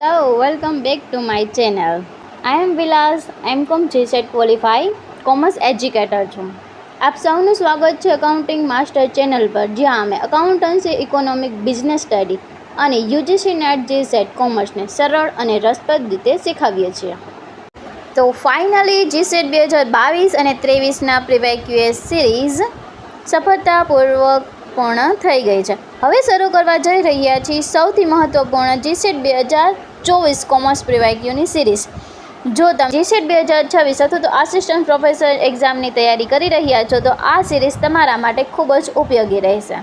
So, welcome back to my channel. I am Vilas, M.Com GSET Qualify, commerce educator છું. આપ સૌનું સ્વાગત છે અકાઉન્ટિંગ માસ્ટર ચેનલ પર, જ્યાં અમે અકાઉન્ટન્સી, ઇકોનોમિક, બિઝનેસ સ્ટડી અને યુજીસી નેટ GSET કોમર્સને સરળ અને રસપ્રદ રીતે શીખવીએ છીએ. તો ફાઇનલી GSET 2022 અને 23ના પ્રીવાયક્યુએસ સિરીઝ સફળતાપૂર્વક પૂર્ણ થઈ ગઈ છે. હવે શરૂ કરવા જઈ રહ્યા છીએ સૌથી મહત્વપૂર્ણ GSET 2024 કોમર્સ પ્રીવાયક્યુની સિરીઝ. જો તમે GSET 2026 અથવા તો આસિસ્ટન્ટ પ્રોફેસર એક્ઝામની તૈયારી કરી રહ્યા છો તો આ સિરીઝ તમારા માટે ખૂબ જ ઉપયોગી રહેશે.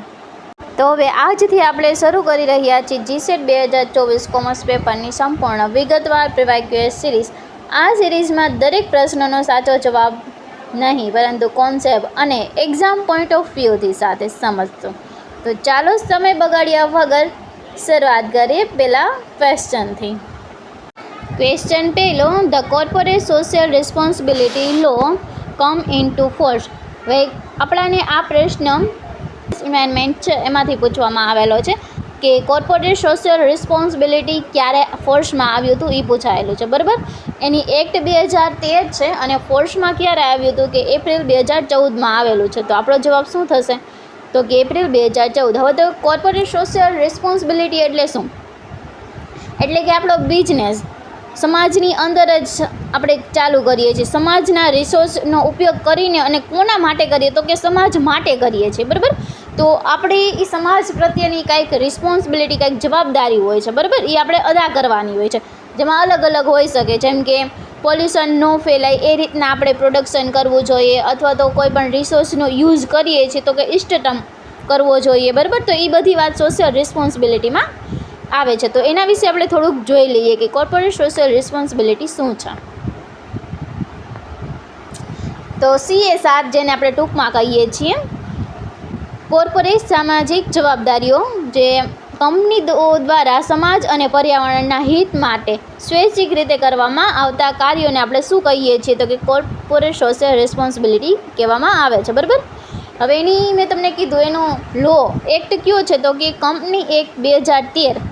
તો હવે આજથી આપણે શરૂ કરી રહ્યા છીએ GSET 2024 કોમર્સ પેપરની સંપૂર્ણ વિગતવાર પ્રીવાયક્યુએસ સિરીઝ. આ સિરીઝમાં દરેક પ્રશ્નનો સાચો જવાબ નહીં, પરંતુ કોન્સેપ્ટ અને એક્ઝામ પોઈન્ટ ઓફ વ્યૂથી સાથે સમજશું. તો ચાલો સમય બગાડ્યા વગર શરૂઆત કરીએ પહેલા ક્વેશ્ચનથી. ક્વેશ્ચન પહેલો, the corporate social responsibility law come into force. હવે આપણાને આ પ્રશ્ન એમેન્ડમેન્ટ છે એમાંથી પૂછવામાં આવેલો છે કે કોર્પોરેટ સોશિયલ રિસ્પોન્સિબિલિટી ક્યારે ફોર્સમાં આવ્યું હતું એ પૂછાયેલું છે, બરાબર. એની એક્ટ 2013 છે અને ફોર્સમાં ક્યારે આવ્યું હતું કે એપ્રિલ 2014માં આવેલું છે. તો આપણો જવાબ શું થશે? તો કે એપ્રિલ 2014. હવે તો કોર્પોરેટ સોશિયલ રિસ્પોન્સિબિલિટી એટલે શું? એટલે કે આપણો બિઝનેસ સમાજની અંદર જ આપણે ચાલુ કરીએ છીએ. સમાજના રિસોર્સનો ઉપયોગ કરીને અને કોના માટે કરીએ? તો કે સમાજ માટે કરીએ છીએ, બરાબર. તો આપણે એ સમાજ પ્રત્યેની કંઈક રિસ્પોન્સિબિલિટી, કંઈક જવાબદારી હોય છે, બરાબર, એ આપણે અદા કરવાની હોય છે, જેમાં અલગ અલગ હોઈ શકે. જેમ કે પોલ્યુશન ન ફેલાય એ રીતના આપણે પ્રોડક્શન કરવું જોઈએ, અથવા તો કોઈ પણ રિસોર્સનો યુઝ કરીએ છીએ તો કે ઇષ્ટતમ કરવો જોઈએ, બરાબર. તો એ બધી વાત સોશિયલ રિસ્પોન્સિબિલિટીમાં આવે છે. તો એના વિશે આપણે થોડુંક જોઈ લઈએ કે કોર્પોરેટ સોશિયલ રિસ્પોન્સિબિલિટી શું છે. તો CSR, જેને આપણે ટૂંકમાં કહીએ છીએ, કોર્પોરેટ સામાજિક જવાબદારીઓ જે કંપનીઓ દ્વારા સમાજ અને પર્યાવરણના હિત માટે સ્વૈચ્છિક રીતે કરવામાં આવતા કાર્યોને આપણે શું કહીએ છીએ? તો કે કોર્પોરેટ સોશિયલ રિસ્પોન્સિબિલિટી કહેવામાં આવે છે, બરાબર. હવે એની મેં તમને કીધું એનો લો એક્ટ કયો છે? તો કે કંપની એક્ટ 2013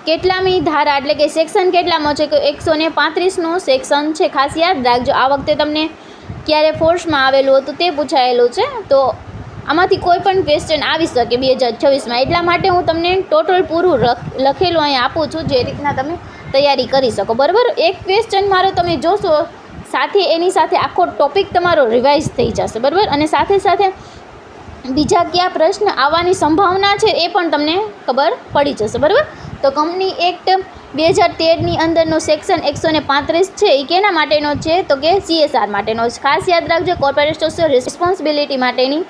કેટલામી ધારા એટલે કે સેક્શન કેટલામાં છે? કે 135નું સેક્શન છે. ખાસ યાદ રાખજો, આ વખતે તમને ક્યારે ફોર્સમાં આવેલું હતું તે પૂછાયેલું છે. તો આમાંથી કોઈ પણ ક્વેશ્ચન આવી શકે 2026માં. એટલા માટે હું તમને ટોટલ પૂરું લખેલું અહીંયા આપું છું, જે રીતના તમે તૈયારી કરી શકો, બરાબર. એક ક્વેશ્ચન મારો તમે જોશો, સાથે એની સાથે આખો ટોપિક તમારો રિવાઇઝ થઈ જશે, બરાબર. અને સાથે સાથે બીજા કયા પ્રશ્ન આવવાની સંભાવના છે એ પણ તમને ખબર પડી જશે, બરાબર. તો કંપની એક્ટ 2013ની અંદરનો સેક્શન 135 છે એ કેના માટેનો છે? તો કે CSR માટેનો. ખાસ યાદ રાખજો, કોર્પોરેટ સોશિયલ રિસ્પોન્સિબિલિટી માટેની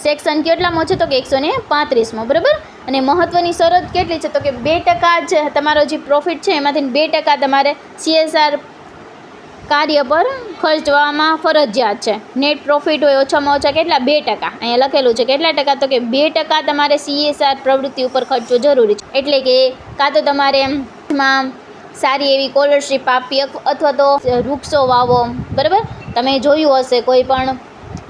સેક્શન કેટલામાં છે? તો કે 135માં, બરાબર. અને મહત્ત્વની શરત કેટલી છે? તો કે 2% જ તમારો જે પ્રોફિટ છે એમાંથી 2% તમારે CSR કાર્ય પર ખર્ચવામાં ફરજિયાત છે. નેટ પ્રોફિટ હોય ઓછામાં ઓછા કેટલા? 2%. અહીંયા લખેલું છે કેટલા ટકા? તો કે 2% તમારે CSR પ્રવૃત્તિ ઉપર ખર્ચવો જરૂરી છે. એટલે કે કાં તો તમારે એમાં સારી એવી સ્કોલરશીપ આપી અથવા તો વૃક્ષો વાવો, બરાબર. તમે જોયું હશે કોઈ પણ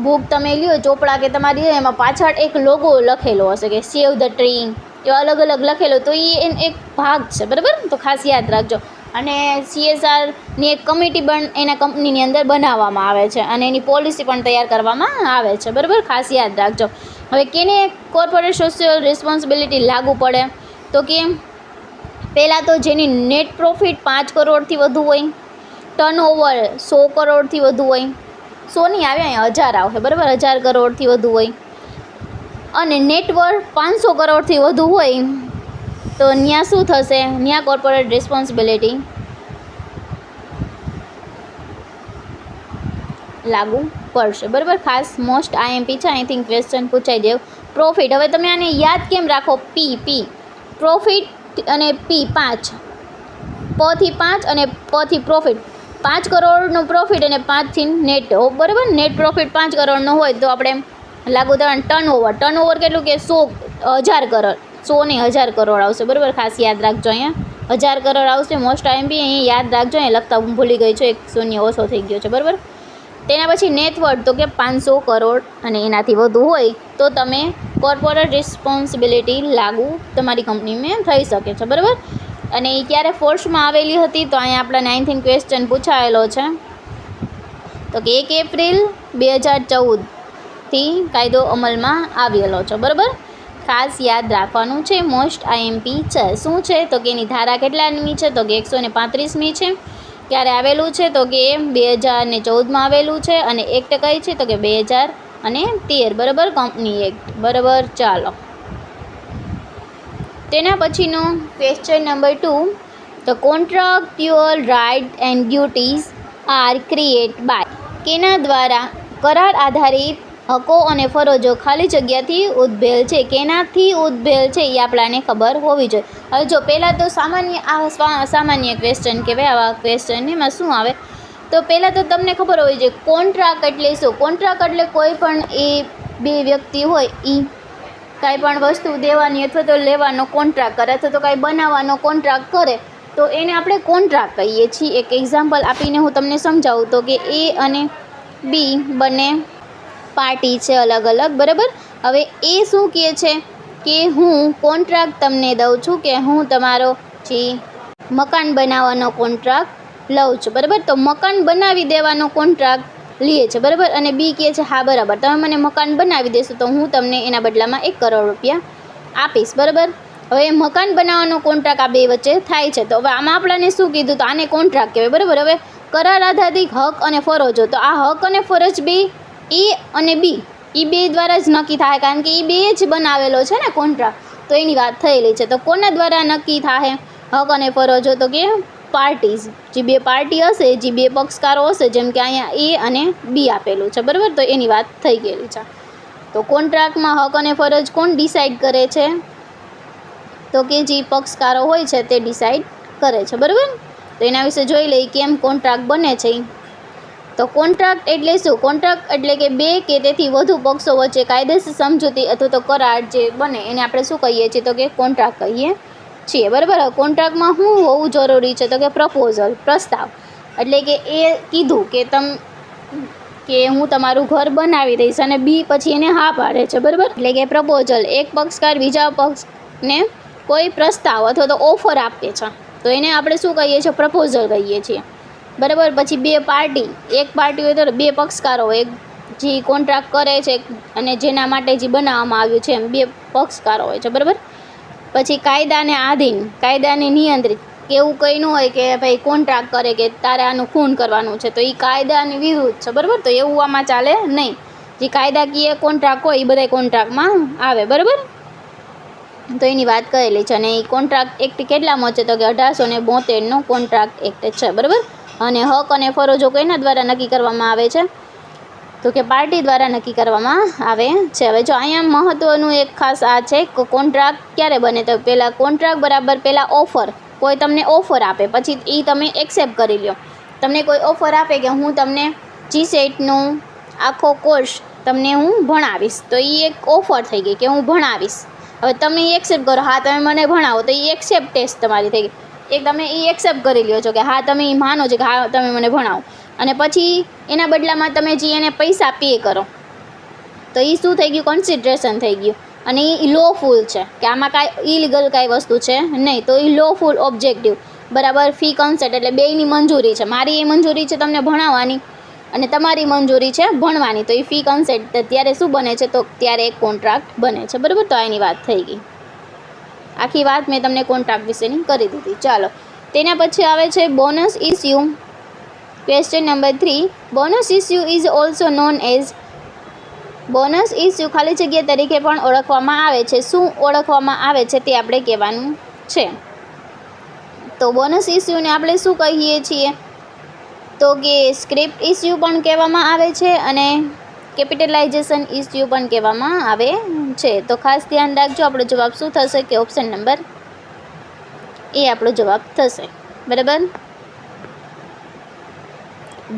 બુક તમે લ્યો ચોપડા કે તમારી, એમાં પાછળ એક લોગો લખેલો હશે કે સેવ ધ ટ્રી, એવા અલગ અલગ લખેલો. તો એ એક ભાગ છે, બરાબર. તો ખાસ યાદ રાખજો. અને CSRની એક કમિટી પણ એના કંપનીની અંદર બનાવવામાં આવે છે અને એની પોલિસી પણ તૈયાર કરવામાં આવે છે, બરાબર. ખાસ યાદ રાખજો. હવે કેને કોર્પોરેટ સોશિયલ રિસ્પોન્સિબિલિટી લાગુ પડે? તો કે પહેલાં તો જેની નેટ પ્રોફિટ 5 કરોડથી વધુ હોય, ટર્નઓવર 100 કરોડથી વધુ હોય, 100 નહીં આવે, અહીંયા 1000 આવશે, બરાબર. 1000 કરોડથી વધુ હોય અને નેટવર્થ 500 કરોડથી વધુ હોય, તો ત્યાં શું થશે? ત્યાં કોર્પોરેટ રિસ્પોન્સિબિલિટી લાગુ પડશે, બરાબર. ખાસ મોસ્ટ IMP છે, અહીંથી ક્વેશ્ચન પૂછાઈ જાય. પ્રોફિટ, હવે તમે આને યાદ કેમ રાખો? P પ્રોફિટ અને P 5, P થી 5 અને P થી પ્રોફિટ. 5 કરોડનો પ્રોફિટ અને 5થી નેટ, બરાબર. નેટ પ્રોફિટ 5 કરોડનો હોય તો આપણે લાગુ થવાનું ટર્નઓવર કેટલું? કે 1000 કરોડ. 100 નહીં, 1000 કરોડ આવશે, બરાબર. ખાસ યાદ રાખજો, અહીંયા 1000 કરોડ આવશે. મોસ્ટ IMP અહીંયા યાદ રાખજો. અહીંયા લખતા હું ભૂલી ગઈ છું, એક શૂન્ય ઓછો થઈ ગયો છે, બરાબર. તેના પછી નેટવર્થ તો કે 500 કરોડ અને એનાથી વધુ હોય તો તમે કોર્પોરેટ રિસ્પોન્સિબિલિટી લાગુ તમારી કંપનીમાં થઈ શકે છે, બરાબર. અને એ ક્યારે ફોર્સમાં આવેલી હતી, તો અહીંયા આપણા 9th ક્વેશ્ચન પૂછાયેલો છે. તો કે 1 એપ્રિલ 2014થી કાયદો અમલમાં આવેલો છે. બરાબર, ખાસ યાદ રાખવાનું છે. મોસ્ટ આઈએમપી છે. શું છે? તો કે એની ધારા કેટલાની છે? તો કે 135મી છે. ક્યારે આવેલું છે? તો કે 2014માં આવેલું છે. અને એક્ટ કઈ છે? તો કે 2013. બરાબર, કંપની એક્ટ. બરાબર, ચાલો તેના પછીનો ક્વેશ્ચન નંબર 2. તો contractual right and duties are create by. કેના દ્વારા કરાર આધારિત હકો અને ફરજો ખાલી જગ્યાથી ઉદ્ભવેલ છે? કેનાથી ઉદ્ભવેલ છે એ આપણાને ખબર હોવી જોઈએ. હવે જો પહેલાં તો સામાન્ય ક્વેશ્ચન કહેવાય. આવા ક્વેશ્ચન એમાં શું આવે? તો પહેલાં તો તમને ખબર હોવી જોઈએ કોન્ટ્રાક્ટ એટલે શું. કોન્ટ્રાક્ટ એટલે કોઈ પણ એ બે વ્યક્તિ હોય એ કાંઈ પણ વસ્તુ દેવાની અથવા તો લેવાનો કોન્ટ્રાક્ટ કરે અથવા તો કાંઈ બનાવવાનો કોન્ટ્રાક્ટ કરે તો એને આપણે કોન્ટ્રાક્ટ કહીએ છીએ. એક એક્ઝામ્પલ આપીને હું તમને સમજાવું તો કે એ અને બી બંને પાર્ટી છે અલગ અલગ. બરાબર, હવે એ શું કહે છે કે હું કોન્ટ્રાક્ટ તમને દઉં છું કે હું તમારો જે મકાન બનાવવાનો કોન્ટ્રાક્ટ લઉં છું. બરાબર, તો મકાન બનાવી દેવાનો કોન્ટ્રાક્ટ લે છે. બરાબર, અને બી કહે છે હા બરાબર તમે મને મકાન બનાવી દેશો તો હું તમને એના બદલામાં 1 કરોડ રૂપિયા આપીશ. બરાબર, હવે મકાન બનાવવાનો કોન્ટ્રાક્ટ આ બે વચ્ચે થાય છે. તો હવે આમાં આપણને શું કીધું? તો આને કોન્ટ્રાક્ટ કહેવાય. બરાબર, હવે કરાર આધારિત હક અને ફરજો, તો આ હક અને ફરજ બે એ અને બી એ બે દ્વારા જ નક્કી થાય, કારણ કે એ બે જ બનાવેલો છે ને કોન્ટ્રાક્ટ. તો એની વાત થયેલી છે. તો કોના દ્વારા નક્કી થાય હક અને ફરજો? તો કે પાર્ટીઝ, જે બે પાર્ટી હશે, જે બે પક્ષકારો હશે, જેમ કે અહીંયા એ અને બી આપેલું છે. બરાબર, તો એની વાત થઈ ગયેલી છે. તો કોન્ટ્રાક્ટમાં હક અને ફરજ કોણ ડિસાઇડ કરે છે? તો કે જે પક્ષકારો હોય છે તે ડિસાઇડ કરે છે. બરાબર, તો એના વિશે જોઈ લઈએ કેમ કોન્ટ્રાક્ટ બને છે. તો કોન્ટ્રાક્ટ એટલે શું? કોન્ટ્રાક્ટ એટલે કે બે કે તેથી વધુ પક્ષો વચ્ચે કાયદેસર સમજૂતી અથવા તો કરાર જે બને એને આપણે શું કહીએ છીએ? તો કે કોન્ટ્રાક્ટ કહીએ છીએ. બરાબર, કોન્ટ્રાક્ટમાં શું હોવું જરૂરી છે? તો કે પ્રપોઝલ, પ્રસ્તાવ. એટલે કે એ કીધું કે હું તમારું ઘર બનાવી દઈશ અને બી પછી એને હા પાડે છે. બરાબર, એટલે કે પ્રપોઝલ. એક પક્ષકાર બીજા પક્ષને કોઈ પ્રસ્તાવ અથવા તો ઓફર આપે છે તો એને આપણે શું કહીએ છીએ? પ્રપોઝલ કહીએ છીએ. બરાબર, પછી બે પાર્ટી, એક પાર્ટી હોય તો બે પક્ષકારો, એક જે કોન્ટ્રાક્ટ કરે છે અને જેના માટે જે બનાવવામાં આવ્યું છે એમ બે પક્ષકારો હોય છે. બરાબર, પછી કાયદાને આધીન, કાયદાને નિયંત્રિત. એવું કંઈ ન હોય કે ભાઈ કોન્ટ્રાક્ટ કરે કે તારે આનું ખૂન કરવાનું છે તો એ કાયદાની વિરુદ્ધ છે. બરાબર, તો એવું આમાં ચાલે નહીં. જે કાયદાકીય કોન્ટ્રાક્ટ હોય એ બધા કોન્ટ્રાક્ટમાં આવે. બરાબર, તો એની વાત કરેલી છે. અને એ કોન્ટ્રાક્ટ એક્ટ કેટલામાં છે? તો કે 1872નો કોન્ટ્રાક્ટ એક્ટ છે. બરાબર, અને હક અને ફરજો કોઈના દ્વારા નક્કી કરવામાં આવે છે? તો કે પાર્ટી દ્વારા નક્કી કરવામાં આવે છે. હવે જો અહીંયા મહત્ત્વનું એક ખાસ આ છે કે કોન્ટ્રાક્ટ ક્યારે બને? તો પહેલાં કોન્ટ્રાક્ટ બરાબર પહેલાં ઓફર, કોઈ તમને ઓફર આપે પછી એ તમે એક્સેપ્ટ કરી લો. તમને કોઈ ઓફર આપે કે હું તમને GSETનો આખો કોર્સ તમને હું ભણાવીશ, તો એ એક ઓફર થઈ ગઈ કે હું ભણાવીશ. હવે તમે એ એક્સેપ્ટ કરો, હા તમે મને ભણાવો, તો એ એક્સેપ્ટ ટેસ્ટ તમારી થઈ ગઈ. એક તમે એ એક્સેપ્ટ કરી લ્યો છો કે હા તમે એ માનો છો કે હા તમે મને ભણાવો, અને પછી એના બદલામાં તમે જે એને પૈસા પે કરો તો એ શું થઈ ગયું? કન્સિડરેશન થઈ ગયું. અને એ લોફુલ છે કે આમાં કાંઈ ઇલીગલ કાંઈ વસ્તુ છે નહીં, તો એ લોફુલ ઓબ્જેક્ટિવ. બરાબર, ફી કન્સેન્ટ એટલે બેયની મંજૂરી છે. મારી એ મંજૂરી છે તમને ભણાવવાની અને તમારી મંજૂરી છે ભણવાની, તો એ ફી કન્સેન્ટ ત્યારે શું બને છે? તો ત્યારે એક કોન્ટ્રાક્ટ બને છે. બરાબર, તો એની વાત થઈ ગઈ. આખી વાત મેં તમને કોન્ટ્રાક્ટ વિશેની કરી દીધી. ચાલો તેના પછી આવે છે bonus issue. Question number 3. Bonus issue is also known as. Bonus issue ખાલી જગ્યા તરીકે પણ ઓળખવામાં આવે છે. શું ઓળખવામાં આવે છે તે આપણે કહેવાનું છે. તો બોનસ ઇસ્યુને આપણે શું કહીએ છીએ? તો કે સ્ક્રિપ્ટ ઇસ્યુ પણ કહેવામાં આવે છે અને કેપિટલાઇઝેશન ઇસ્યુ પણ કહેવામાં આવે છે. તો ખાસ ધ્યાન રાખજો, આપણો જવાબ શું થશે? કે ઓપ્શન નંબર એ આપણો જવાબ થશે. બરાબર,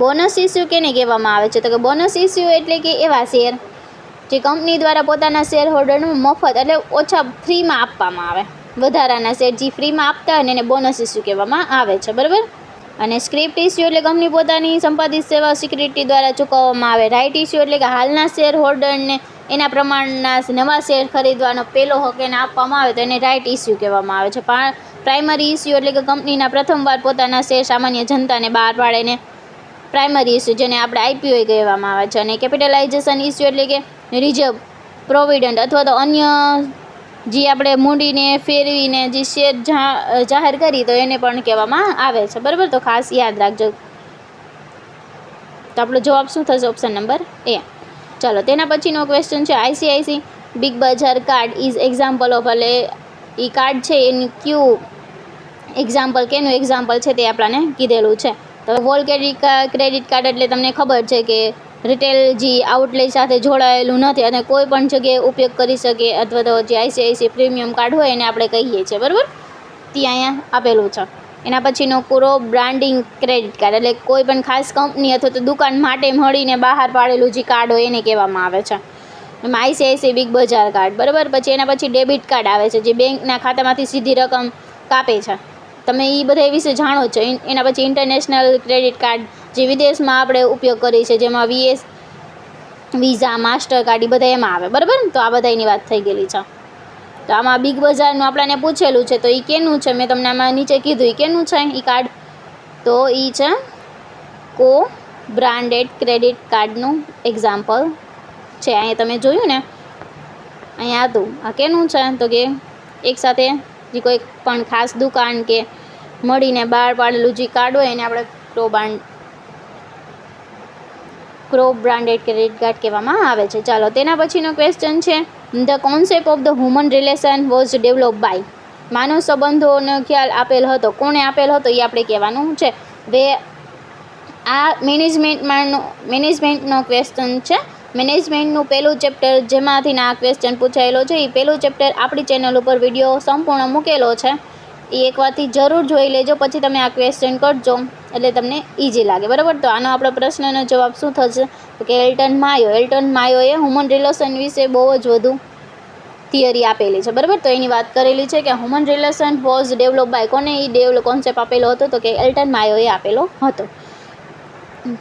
બોનસ ઇસ્યુ કેને કહેવામાં આવે છે? તો કે બોનસ ઇસ્યુ એટલે કે એવા શેર જે કંપની દ્વારા પોતાના શેર હોલ્ડરનું મફત એટલે ઓછા ફ્રીમાં આપવામાં આવે. વધારાના શેર જે ફ્રીમાં આપતા હોય ને એને બોનસ ઇસ્યુ કહેવામાં આવે છે. બરાબર, અને સ્ક્રિપ્ટ ઇસ્યુ એટલે કંપની પોતાની સંપાદિત સેવા સિક્યુરિટી દ્વારા ચૂકવવામાં આવે. રાઇટ ઇસ્યુ એટલે કે હાલના શેર હોલ્ડરને એના પ્રમાણના નવા શેર ખરીદવાનો પહેલો હક એને આપવામાં આવે તો એને રાઇટ ઇસ્યુ કહેવામાં આવે છે. પ્રાઇમરી ઇસ્યુ એટલે કે કંપનીના પ્રથમવાર પોતાના શેર સામાન્ય જનતાને બહાર પાડેને પ્રાઇમરી ઇસ્યુ, જેને આપણે આઈપીઓ કહેવામાં આવે છે. અને કેપિટલાઇઝેશન ઇસ્યુ એટલે કે રિઝર્વ, પ્રોવિડન્ટ અથવા તો અન્ય જે આપણે મૂડીને ફેરવીને જે શેર જાહેર કરી તો એને પણ કહેવામાં આવે છે. બરાબર, તો ખાસ યાદ રાખજો. તો આપણો જવાબ શું થશે? ઓપ્શન નંબર એ. ચાલો, તેના પછીનો ક્વેશ્ચન છે આઈસીઆઈસી બિગ બજાર કાર્ડ ઇઝ એક્ઝામ્પલ ઓફ, એટલે એ કાર્ડ છે એનું કયું એક્ઝામ્પલ, કેનું એક્ઝામ્પલ છે તે આપણને કીધેલું છે. તો વોલ ક્રેડિટ કાર્ડ એટલે તમને ખબર છે કે રિટેલ જે આઉટલેટ સાથે જોડાયેલું નથી અને કોઈ પણ જગ્યાએ ઉપયોગ કરી શકે, અથવા તો જે આઈસીઆઈસી પ્રીમિયમ કાર્ડ હોય એને આપણે કહીએ છીએ. બરાબર, તે અહીંયા આપેલું છે. એના પછીનો કો બ્રાન્ડિંગ ક્રેડિટ કાર્ડ એટલે કોઈ પણ ખાસ કંપની અથવા તો દુકાન માટે મળીને બહાર પાડેલું જે કાર્ડ હોય એને કહેવામાં આવે છે. એમાં આઈસીઆઈસી બિગ બજાર કાર્ડ. બરાબર, પછી એના પછી ડેબિટ કાર્ડ આવે છે, જે બેંકના ખાતામાંથી સીધી રકમ કાપે છે. તમે એ બધા વિશે જાણો છો. એના પછી ઇન્ટરનેશનલ ક્રેડિટ કાર્ડ, જે વિદેશમાં આપણે ઉપયોગ કરીએ છીએ, જેમાં વિઝા, માસ્ટર કાર્ડ એ બધા એમાં આવે. બરાબર, તો આ બધાની વાત થઈ ગયેલી છે. તો આમાં બિગ બજારનું આપણને પૂછેલું છે, તો એ કેનું છે? મેં તમને આમાં નીચે કીધું એ કેનું છે એ કાર્ડ, તો એ છે કો બ્રાન્ડેડ ક્રેડિટ કાર્ડનું એક્ઝામ્પલ છે. અહીંયા તમે જોયું ને, અહીંયા હતું. આ કેનું છે? તો કે એકસાથે જે કોઈ પણ ખાસ દુકાન કે મળીને બહાર પાડેલું જે કાર્ડ હોય એને આપણે કો બ્રાન્ડેડ ક્રેડિટ કાર્ડ કહેવામાં આવે છે. ચાલો, તેના પછીનો ક્વેશ્ચન છે the concept of the human relation was develop by, માનવ સંબંધોનો ખ્યાલ આપેલ હતો, કોણે આપેલ હતો એ આપણે કહેવાનું છે. હવે આ મેનેજમેન્ટનો ક્વેશ્ચન છે. મેનેજમેન્ટનું પહેલું ચેપ્ટર જેમાંથી આ ક્વેશ્ચન પૂછાયેલો છે, એ પહેલું ચેપ્ટર આપણી ચેનલ ઉપર વિડીયો સંપૂર્ણ મૂકેલો છે. એ એકવારથી જરૂર જોઈ લેજો, પછી તમે આ ક્વેશ્ચન કરજો એટલે તમને ઇઝી લાગે. બરાબર, તો આનો આપણો પ્રશ્નનો જવાબ શું થશે? તો કે એલ્ટન માયોએ હ્યુમન રિલેશન વિશે બહુ જ વધુ થિયરી આપેલી છે. બરાબર, તો એની વાત કરેલી છે કે human relation was develop by, કોને એ કોન્સેપ્ટ આપેલો હતો? તો કે એલ્ટન માયોએ આપેલો હતો.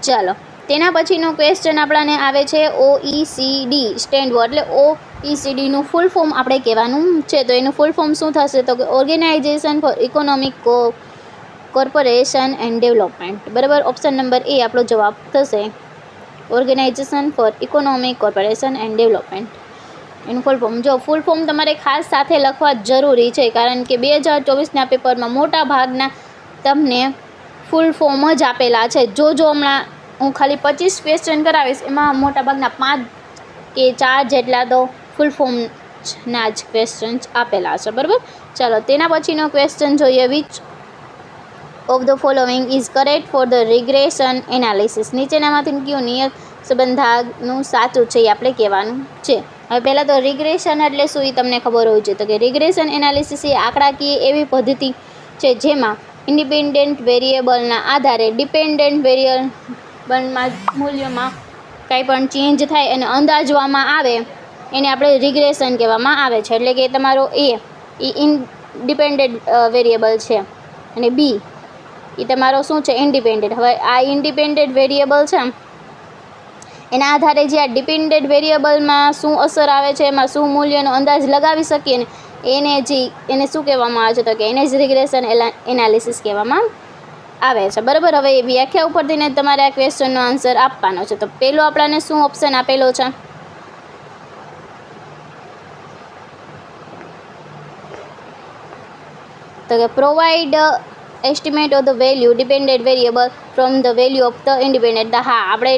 ચાલો, તેના પછીનો ક્વેશ્ચન આપણને આવે છે OECD સ્ટેન્ડ ફોર, એટલે OECDનું ફૂલ ફોર્મ આપણે કહેવાનું છે. તો એનું ફૂલ ફોર્મ શું થશે? તો કે organisation for economic corporation and development. બરાબર, ઓપ્શન નંબર એ આપણો જવાબ થશે. Organisation for economic corporation and development એનું ફૂલ ફોર્મ. જો ફૂલ ફોર્મ તમારે ખાસ સાથે લખવા જરૂરી છે, કારણ કે 2024ના પેપરમાં મોટા ભાગના તમને ફૂલ ફોર્મ જ આપેલા છે. જો હમણાં હું ખાલી 25 ક્વેશ્ચન કરાવીશ, એમાં મોટાભાગના 5 કે 4 જેટલા તો ફૂલ ફોર્મના જ ક્વેશ્ચન્સ આપેલા છે. બરાબર, ચાલો, તેના પછીનો ક્વેશ્ચન જોઈએ. Which of the following is correct for the regression analysis, નીચેનામાંથી કયું નિયત સંબંધાનું સાચું છે એ આપણે કહેવાનું છે. હવે પહેલાં તો રિગ્રેશન એટલે શું એ તમને ખબર હોવી જોઈએ. તો કે રિગ્રેશન એનાલિસિસ એ આંકડાકીય એવી પદ્ધતિ છે જેમાં ઇન્ડિપેન્ડન્ટ વેરિયેબલના આધારે ડિપેન્ડન્ટ વેરિયેબલમાં મૂલ્યમાં કાંઈ પણ ચેન્જ થાય અને અંદાજવામાં આવે એને આપણે રિગ્રેશન કહેવામાં આવે છે. એટલે કે તમારો એ ઇન્ડિપેન્ડન્ટ વેરિયેબલ છે અને બી એ તમારો શું છે? ઇન્ડિપેન્ડન્ટ. હવે આ ઇન્ડિપેન્ડન્ટ વેરિયેબલ છે, એના આધારે જે આ ડિપેન્ડન્ટ વેરિયેબલમાં શું અસર આવે છે, એમાં શું મૂલ્યનો અંદાજ લગાવી શકીએ ને એને શું કહેવામાં આવે છે? તો કે એને જ રિગ્રેશન એનાલિસિસ કહેવામાં આવે છે. બરાબર, હવે એ વ્યાખ્યા ઉપરથી તમારે આ ક્વેશ્ચનનો આન્સર આપવાનો છે. તો પહેલો આપણને શું ઓપ્શન આપેલો છે? તો કે provide estimate of the value dependent variable from the value of the independent. હા, આપણે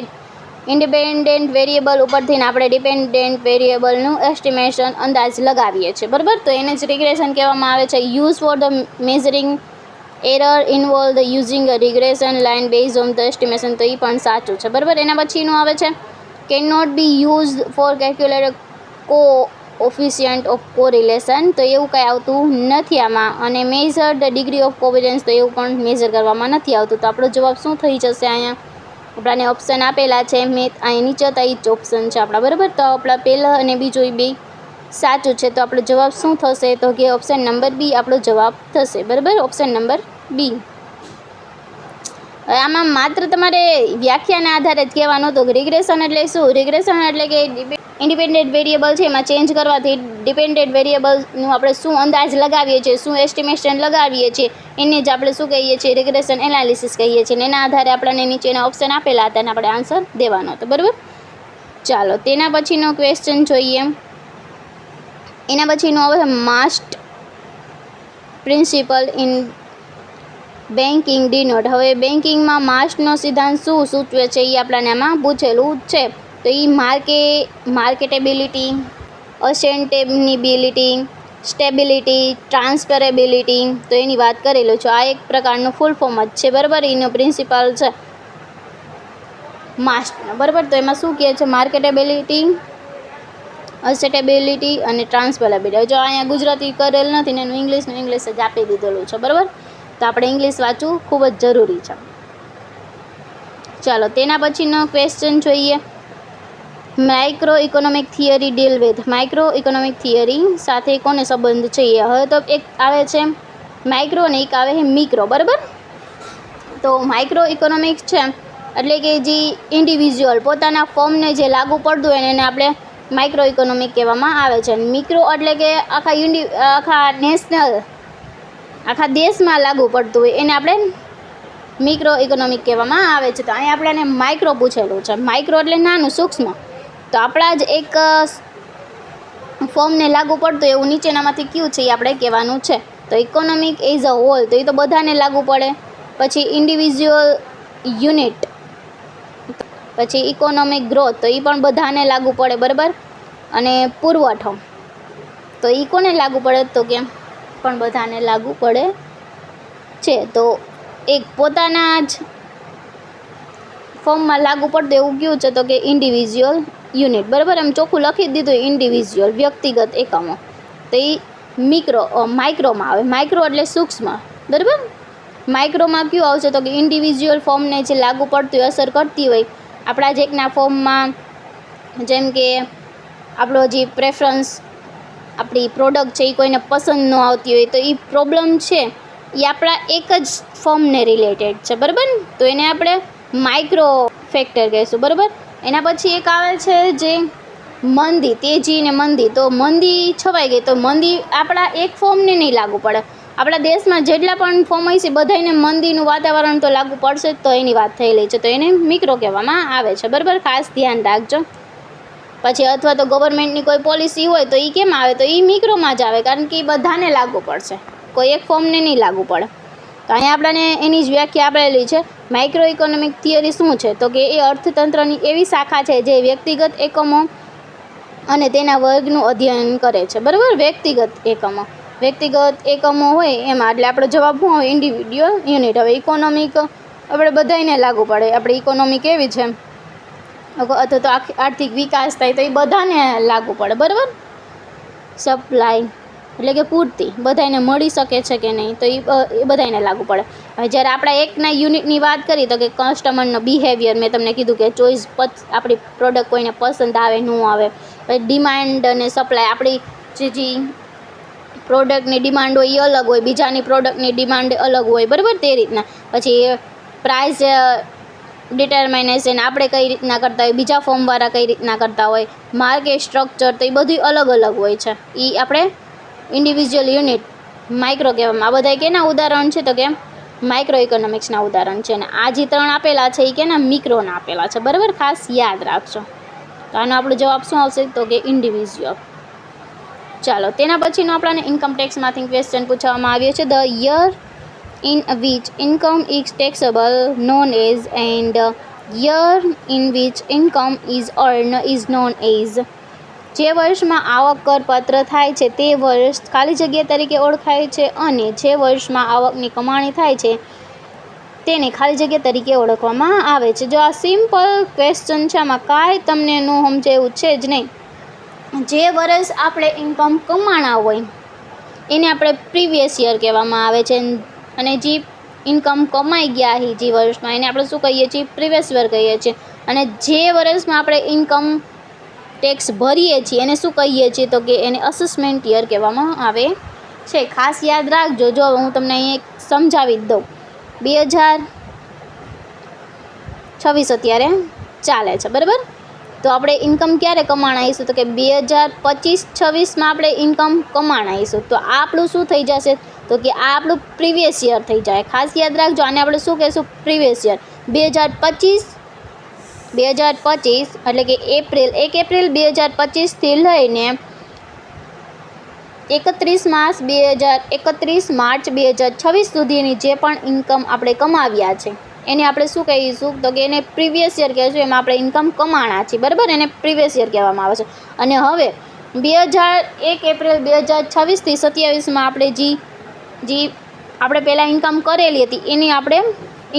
ઇન્ડિપેન્ડન્ટ વેરિયેબલ ઉપરથી આપણે ડિપેન્ડન્ટ વેરિયેબલનું એસ્ટિમેશન અંદાજ લગાવીએ છીએ. બરાબર, તો એને જ રિગ્રેશન કહેવામાં આવે છે. Use for the measuring error involve the using a regression line base on the estimation, તો એ પણ સાચું છે. બરાબર, એના પછીનું આવે છે can not be use for calculate coefficient of correlation, તો એવું કંઈ આવતું નથી આમાં. અને measure the degree of covariance, તો એવું પણ મેઝર કરવામાં નથી આવતું. તો આપણો જવાબ શું થઈ જશે? અહીંયા આપણાને ઓપ્શન આપેલા છે, મેં અહીં નીચે હતા એ જ ઓપ્શન છે આપણા. બરાબર, તો આપણા પહેલાં અને બીજું એ બે સાચું છે. તો આપણો જવાબ શું થશે? તો કે ઓપ્શન નંબર બી આપણો જવાબ થશે. બરાબર, ઓપ્શન નંબર બી. આમાં માત્ર તમારે વ્યાખ્યાના આધારે જ કહેવાનું હતું કે રિગ્રેશન એટલે શું. રિગ્રેશન એટલે કે ઇન્ડિપેન્ડન્ટ વેરિયેબલ છે એમાં ચેન્જ કરવાથી ડિપેન્ડન્ટ વેરિયેબલનું આપણે શું અંદાજ લગાવીએ છીએ, શું એસ્ટિમેશન લગાવીએ છીએ, એને જ આપણે શું કહીએ છીએ, રિગ્રેશન એનાલિસિસ કહીએ છીએ. અને એના આધારે આપણને નીચેના ઓપ્શન આપેલા હતા અને આપણે આન્સર દેવાનો હતો. બરાબર. ચાલો તેના પછીનો ક્વેશ્ચન જોઈએ. એના પછીનો હવે માસ્ટ પ્રિન્સિપલ ઇન બેન્કિંગ ડિનોટ. હવે બેન્કિંગમાં માસ્ટનો સિદ્ધાંત શું સૂચવે છે એ આપણને આમાં પૂછેલું છે. તો એ માર્કેટેબિલિટી, અસેન્ટેબિલિટી, સ્ટેબિલિટી, ટ્રાન્સફરેબિલિટી, તો એની વાત કરેલું છે. આ એક પ્રકારનું ફૂલ ફોર્મ જ છે. બરાબર. એનો પ્રિન્સિપલ છે માસ્ટનો. બરાબર. તો એમાં શું કહે છે? માર્કેટેબિલિટી, અસેટેબિલિટી અને ટ્રાન્સફરેબિલિટી. જો અહીંયા ગુજરાતી કરેલ નથી ને એનું ઇંગ્લિશ જ આપી દીધેલું છે. બરાબર. તો આપણે ઇંગ્લિશ વાંચવું ખૂબ જ જરૂરી છે. ચાલો તેના પછીનો ક્વેશ્ચન જોઈએ. Micro economic theory deal with. Micro economic theory સાથે કોને સંબંધ છે? હવે તો એક આવે છે માઇક્રો ને એક આવે છે મિક્રો. બરાબર. તો માઇક્રો ઇકોનોમિક્સ છે એટલે કે જે ઇન્ડિવિજ્યુઅલ પોતાના ફોર્મને જે લાગુ પડતું હોય એને આપણે માઇક્રો ઇકોનોમિક કહેવામાં આવે છે. મિક્રો એટલે કે આખા નેશનલ, આખા દેશમાં લાગુ પડતું હોય એને આપણે મિક્રો ઇકોનોમિક કહેવામાં આવે છે. તો અહીંયા આપણને માઇક્રો પૂછેલું છે. માઇક્રો એટલે નાનું, સૂક્ષ્મ. તો આપણા જ એક ફોર્મને લાગુ પડતું એવું નીચેનામાંથી કયું છે એ આપણે કહેવાનું છે. તો ઇકોનોમિક એઝ અ હોલ, તો એ તો બધાને લાગુ પડે. પછી ઇન્ડિવિજ્યુઅલ યુનિટ, પછી ઇકોનોમિક ગ્રોથ, તો એ પણ બધાને લાગુ પડે. બરાબર. અને પુરવઠો, તો એ કોને લાગુ પડે? તો કેમ પણ બધાને લાગુ પડે છે. તો એક પોતાના જ ફોર્મમાં લાગુ પડતું એવું કયું છે? તો કે ઇન્ડિવિજ્યુઅલ યુનિટ. બરાબર. એમ ચોખ્ખું લખી જ દીધું ઇન્ડિવિજ્યુઅલ, વ્યક્તિગત એકમો. તો એ માઇક્રોમાં આવે. માઇક્રો એટલે સૂક્ષ્મ. બરાબર. માઇક્રોમાં કયું આવશે? તો કે ઇન્ડિવિજ્યુઅલ ફોર્મને જે લાગુ પડતી હોય, અસર કરતી હોય આપણા જ એકના ફોર્મમાં, જેમ કે આપણો જે પ્રેફરન્સ, આપણી પ્રોડક્ટ છે એ કોઈને પસંદ ન આવતી હોય તો એ પ્રોબ્લેમ છે એ આપણા એક જ ફોર્મને રિલેટેડ છે. બરાબર. તો એને આપણે માઇક્રો ફેક્ટર કહીશું. બરાબર. એના પછી એક આવે છે જે મંદી, તેજી ને મંદી. તો મંદી છવાઈ ગઈ તો મંદી આપણા એક ફોર્મને નહીં લાગુ પડે. આપણા દેશમાં જેટલા પણ ફોર્મ હોય છે બધાને મંદીનું વાતાવરણ તો લાગુ પડશે જ. તો એની વાત થયેલી છે. તો એને મિક્રો કહેવામાં આવે છે. બરાબર. ખાસ ધ્યાન રાખજો. પછી અથવા તો ગવર્મેન્ટની કોઈ પોલિસી હોય તો એ કેમ આવે? તો એ મિક્રોમાં જ આવે, કારણ કે એ બધાને લાગુ પડશે, કોઈ એક ફોર્મને નહીં લાગુ પડે. તો અહીંયા આપણને એની જ વ્યાખ્યા આપેલી છે. માઇક્રો ઇકોનોમિક થિયરી શું છે? તો કે એ અર્થતંત્રની એવી શાખા છે જે વ્યક્તિગત એકમો અને તેના વર્ગનું અધ્યયન કરે છે. બરાબર. વ્યક્તિગત એકમો હોય એમાં, એટલે આપણો જવાબ શું હોય? Individual unit. હવે ઇકોનોમિક આપણે બધાને લાગુ પડે. આપણે ઇકોનોમિક એવી છે અથવા તો આર્થિક વિકાસ થાય તો એ બધાને લાગુ પડે. બરાબર. સપ્લાય એટલે કે પૂર્તિ બધાને મળી શકે છે કે નહીં, તો એ બધાને લાગુ પડે. હવે જ્યારે આપણે એકના યુનિટની વાત કરી તો કે કસ્ટમરનો બિહેવિયર, મેં તમને કીધું કે ચોઈસ, આપણી પ્રોડક્ટ કોઈને પસંદ આવે ન આવે. પછી ડિમાન્ડ અને સપ્લાય, આપણી જે પ્રોડક્ટની ડિમાન્ડ હોય એ અલગ હોય, બીજાની પ્રોડક્ટની ડિમાન્ડ અલગ હોય. બરાબર. તે રીતના. પછી પ્રાઇસ ડિટર્મિનેશન આપણે કઈ રીતના કરતા હોય, બીજા ફોર્મવાળા કઈ રીતના કરતા હોય, માર્કેટ સ્ટ્રક્ચર, તો એ બધું અલગ અલગ હોય છે. એ આપણે ઇન્ડિવિજ્યુઅલ યુનિટ માઇક્રો કહેવામાં. આ બધા કેના ઉદાહરણ છે? તો કે માઇક્રો ઇકોનોમિક્સના ઉદાહરણ છે. અને આ જે 3 આપેલા છે એ કેના? મિક્રોના આપેલા છે. બરાબર. ખાસ યાદ રાખજો. તો આનો આપણો જવાબ શું આવશે? તો કે ઇન્ડિવિજ્યુઅલ. ચાલો તેના પછીનો આપણને ઇન્કમ ટેક્સમાંથી ક્વેશ્ચન પૂછવામાં આવ્યો છે. The year in which income is taxable known as and year in which income is earned is known as. જે વર્ષમાં આવક કરપાત્ર થાય છે તે વર્ષ ખાલી જગ્યા તરીકે ઓળખાય છે, અને જે વર્ષમાં આવકની કમાણી થાય છે તેને ખાલી જગ્યા તરીકે ઓળખવામાં આવે છે. જો આ સિમ્પલ ક્વેશ્ચન છે, આમાં કાંઈ તમને ન સમજાયું છે જ નહીં. જે વર્ષ આપણે ઇન્કમ કમાણા હોય એને આપણે પ્રીવિયસ યર કહેવામાં આવે છે, અને જે ઇન્કમ કમાઈ ગયા છે જે વર્ષમાં એને આપણે શું કહીએ છીએ? પ્રીવિયસ યર કહીએ છીએ. અને જે વર્ષમાં આપણે ઇન્કમ ટેક્સ ભરીએ છીએ એને શું કહીએ છીએ? તો કે એને અસેસમેન્ટ યર કહેવામાં આવે છે. ખાસ યાદ રાખજો. જો હું તમને અહીં સમજાવી જ દઉં. 2026 અત્યારે ચાલે છે. બરાબર. તો આપણે ઇન્કમ ક્યારે કમાણાઈશું? તો કે 2025-26માં આપણે ઇન્કમ કમાણાઈશું. તો આ આપણું શું થઈ જશે? તો કે આ આપણું પ્રીવિયસ યર થઈ જાય. ખાસ યાદ રાખજો, આને આપણે શું કહીશું? Previous year. 2025 એટલે કે 1 એપ્રિલ 2025થી લઈને 31 માર્ચ 2026 સુધીની જે પણ ઇન્કમ આપણે કમાવ્યા છે એને આપણે શું કહીશું? તો કે એને પ્રીવિયસ યર કહીશું. એમાં આપણે ઇન્કમ કમાણા છીએ, બરાબર? એને પ્રીવિયસ યર કહેવામાં આવે છે. અને હવે 1 એપ્રિલ 2026થી 27માં આપણે જે આપણે પહેલાં ઇન્કમ કરેલી હતી એની આપણે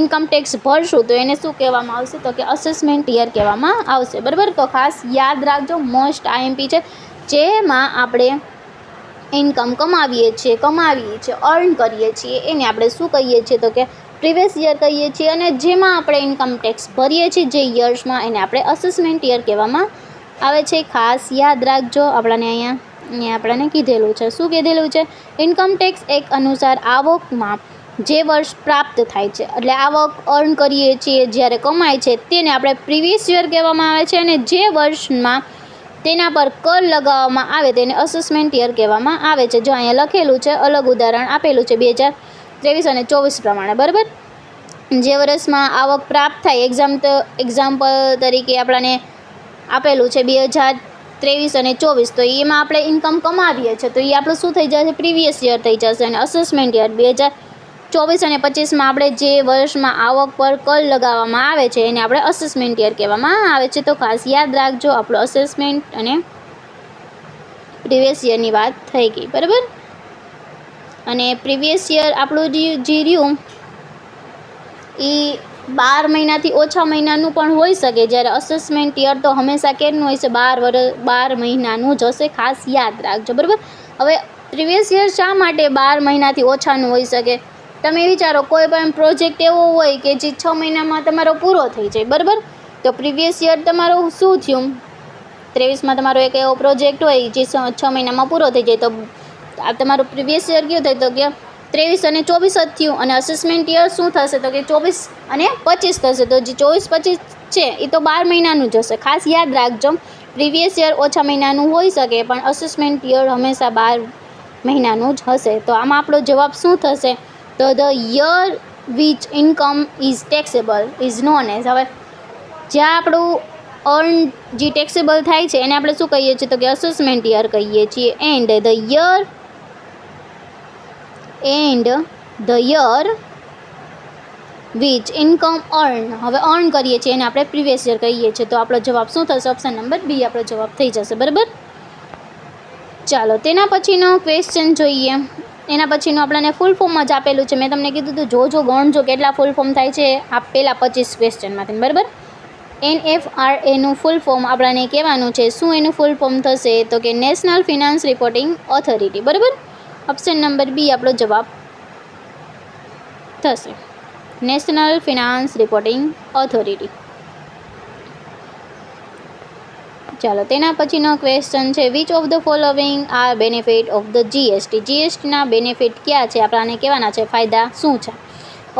ઇન્કમ ટેક્સ ભરશું. તો એને શું કહેવામાં આવશે? તો કે અસેસમેન્ટ યર કહેવામાં આવશે, બરાબર? તો ખાસ યાદ રાખજો, મોસ્ટ આઈએમપી છે. જેમાં આપણે ઇન્કમ કમાવીએ છીએ, અર્ન કરીએ છીએ, એને આપણે શું કહીએ છીએ? તો કે પ્રીવિયસ યર કહીએ છીએ. અને જેમાં આપણે ઇન્કમ ટેક્સ ભરીએ છીએ જે યર્સમાં, એને આપણે અસેસમેન્ટ યર કહેવામાં આવે છે. ખાસ યાદ રાખજો. અહીંયા આપણને કીધેલું છે. શું કીધેલું છે? ઇન્કમ ટેક્સ એક્ટ અનુસાર આવકમાં જે વર્ષ પ્રાપ્ત થાય છે, એટલે આવક અર્ન કરીએ છીએ જ્યારે કમાય છે, તેને આપણે પ્રીવિયસ યર કહેવામાં આવે છે. અને જે વર્ષમાં તેના પર કર લગાવવામાં આવે તેને અસેસમેન્ટ યર કહેવામાં આવે છે. જો અહીંયા લખેલું છે, અલગ ઉદાહરણ આપેલું છે 2023 અને 24 પ્રમાણે, બરાબર? જે વર્ષમાં આવક પ્રાપ્ત થાય, એક્ઝામ્પલ તરીકે આપણને આપેલું છે 2023 અને 24, તો એમાં આપણે ઇન્કમ કમાવીએ છીએ, તો એ આપણું શું થઈ જશે? પ્રીવિયસ યર થઈ જશે. અને અસેસમેન્ટ યર 2024 અને 25માં આપણે જે વર્ષમાં આવક પર કર લગાવવામાં આવે છે એને આપણે અસેસમેન્ટ યર કહેવામાં આવે છે. તો ખાસ યાદ રાખજો, આપણું અસેસમેન્ટ અને પ્રીવિયસ યરની વાત થઈ ગઈ, બરાબર? અને પ્રીવિયસ યર આપણું જે રહ્યું એ 12 મહિનાથી ઓછા મહિનાનું પણ હોઈ શકે, જ્યારે અસેસમેન્ટ યર તો હંમેશા કેટલું હોય છે? 12 મહિનાનું જ હશે. ખાસ યાદ રાખજો, બરાબર? હવે પ્રીવિયસ યર શા માટે 12 મહિનાથી ઓછાનું હોઈ શકે? તમે વિચારો, કોઈ પણ પ્રોજેક્ટ એવો હોય કે જે 6 મહિનામાં તમારો પૂરો થઈ જાય, બરાબર? તો પ્રીવિયસ યર તમારું શું થયું? 23માં તમારો એક એવો પ્રોજેક્ટ હોય જે 6 મહિનામાં પૂરો થઈ જાય, તો આ તમારું પ્રીવિયસ યર કયું થાય? તો કે 23 અને 24 જ થયું. અને અસેસમેન્ટ યર શું થશે? તો કે 24 અને 25 થશે. તો જે 24-25 છે એ તો 12 મહિનાનું જ હશે. ખાસ યાદ રાખજો, પ્રીવિયસ યર ઓછા મહિનાનું હોઈ શકે પણ અસેસમેન્ટ યર હંમેશા 12 મહિનાનું જ હશે. તો આમાં આપણો જવાબ શું થશે? તો the year which income is taxable is known as. હવે જ્યાં આપણું અર્ન જે ટેક્સેબલ થાય છે એને આપણે શું કહીએ છીએ? તો કે અસેસમેન્ટ યર કહીએ છીએ. And the year which income earn, હવે અર્ન કરીએ છીએ એને આપણે પ્રીવિયસ યર કહીએ છીએ. તો આપણો જવાબ શું થશે? ઓપ્શન નંબર બી આપણો જવાબ થઈ જશે, બરાબર? ચાલો તેના પછીનો ક્વેશ્ચન જોઈએ. એના પછીનું આપણને ફૂલ ફોર્મમાં જ આપેલું છે. મેં તમને કીધું હતું ગણજો કેટલા ફૂલ ફોર્મ થાય છે આ પહેલાં 25 ક્વેશ્ચનમાંથી, બરાબર? NFRAનું ફૂલ ફોર્મ આપણને કહેવાનું છે. શું એનું ફૂલ ફોર્મ થશે? તો કે નેશનલ ફિનાન્સ રિપોર્ટિંગ ઓથોરિટી, બરાબર? ઓપ્શન નંબર બી આપણો જવાબ થશે, નેશનલ ફિનાન્સ રિપોર્ટિંગ ઓથોરિટી. ચાલો તેના પછીનો ક્વેશ્ચન છે, which of the following are benefit of the GST. GSTના બેનિફિટ ક્યાં છે? આપણાને કહેવાના છે, ફાયદા શું છે?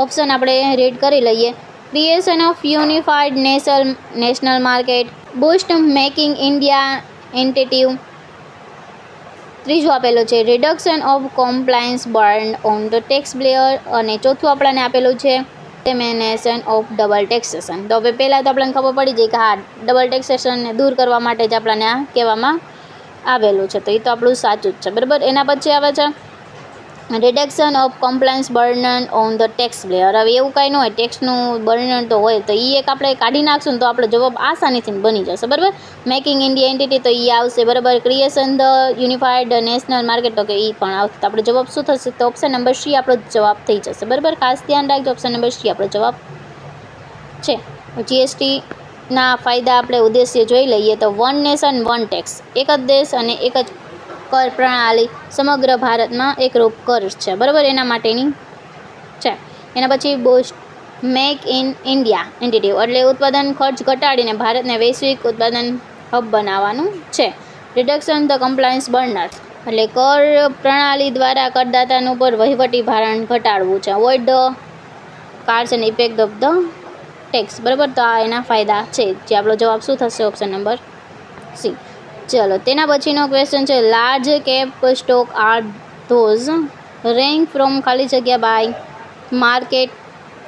ઓપ્શન આપણે રીડ કરી લઈએ. Creation of unified national market, boost making India એન્ટિટિવ. ત્રીજું આપેલું છે reduction of compliance burn on the tax player. અને ચોથું આપણને આપેલું છે એલિમિનેશન ઓફ ડબલ ટેક્સેશન. તો હવે પહેલાં તો આપણને ખબર પડી જાય કે હા, ડબલ ટેક્સેશનને દૂર કરવા માટે જ આપણને આ કહેવામાં આવેલું છે. તો એ તો આપણું સાચું જ છે, બરાબર? એના પછી આવે છે reduction of compliance burden on the tax player. હવે એવું કાંઈ ન હોય, ટેક્સનું બર્નન તો હોય, તો એ એક આપણે કાઢી નાખશું તો આપણો જવાબ આસાનીથી બની જશે, બરાબર? મેકિંગ ઇન્ડિયા એન્ટિટી તો એ આવશે, બરાબર? Creation the unified national market તો કે એ પણ આવશે. તો આપણો જવાબ શું થશે? તો ઓપ્શન નંબર સી આપણો જવાબ થઈ જશે, બરાબર? ખાસ ધ્યાન રાખજો, ઓપ્શન નંબર સી આપણો જવાબ છે. GSTના ફાયદા આપણે ઉદ્દેશ્ય જોઈ લઈએ તો વન નેશન વન ટેક્સ, એક જ દેશ અને એક જ કર પ્રણાલી સમગ્ર ભારતમાં એકરૂપ કર છે, બરાબર? એના માટેની છે. એના પછી બૂસ્ટ મેક ઇન ઇન્ડિયા એન્ટિટિવ, એટલે ઉત્પાદન ખર્ચ ઘટાડીને ભારતને વૈશ્વિક ઉત્પાદન હબ બનાવવાનું છે. રિડક્શન ધ કમ્પ્લાયન્સ બર્નર, એટલે કર પ્રણાલી દ્વારા કરદાતાનું પર વહીવટી ભારણ ઘટાડવું છે. Avoid the cars and effect of the tax, બરાબર. તો આ એના ફાયદા છે, જે આપણો જવાબ શું થશે? Option number C. ચલો, તેના પછીનો ક્વેશ્ચન છે, large cap stock are those rank from ખાલી જગ્યા by market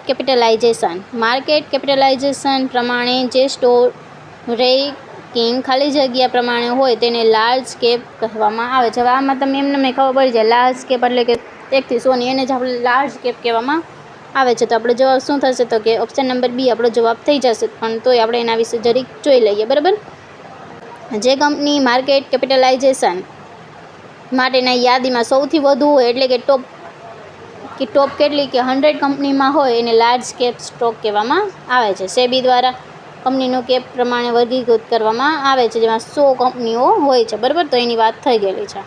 capitalisation. Market capitalisation પ્રમાણે જે સ્ટોક રેન્કિંગ ખાલી જગ્યા પ્રમાણે હોય તેને લાર્જ કેપ કહેવામાં આવે છે. હવે આમાં તમે એમને ખબર પડી જાય, લાર્જ કેપ એટલે કે 1 થી 100 એને જ આપણે લાર્જ કેપ કહેવામાં આવે છે. તો આપણો જવાબ શું થશે? તો કે ઓપ્શન નંબર બી આપણો જવાબ થઈ જશે. પણ તોય આપણે એના વિશે જરીક જોઈ લઈએ, બરાબર. જે કંપની માર્કેટ કેપિટલાઇઝેશન માટેના યાદીમાં સૌથી વધુ હોય, એટલે કે ટોપ કેટલી કે 100 કંપનીમાં હોય, એને લાર્જ કેપ સ્ટોક કહેવામાં આવે છે. સેબી દ્વારા કંપનીનું કેપ પ્રમાણે વર્ગીકૃત કરવામાં આવે છે, જેમાં 100 કંપનીઓ હોય છે, બરાબર. તો એની વાત થઈ ગયેલી છે.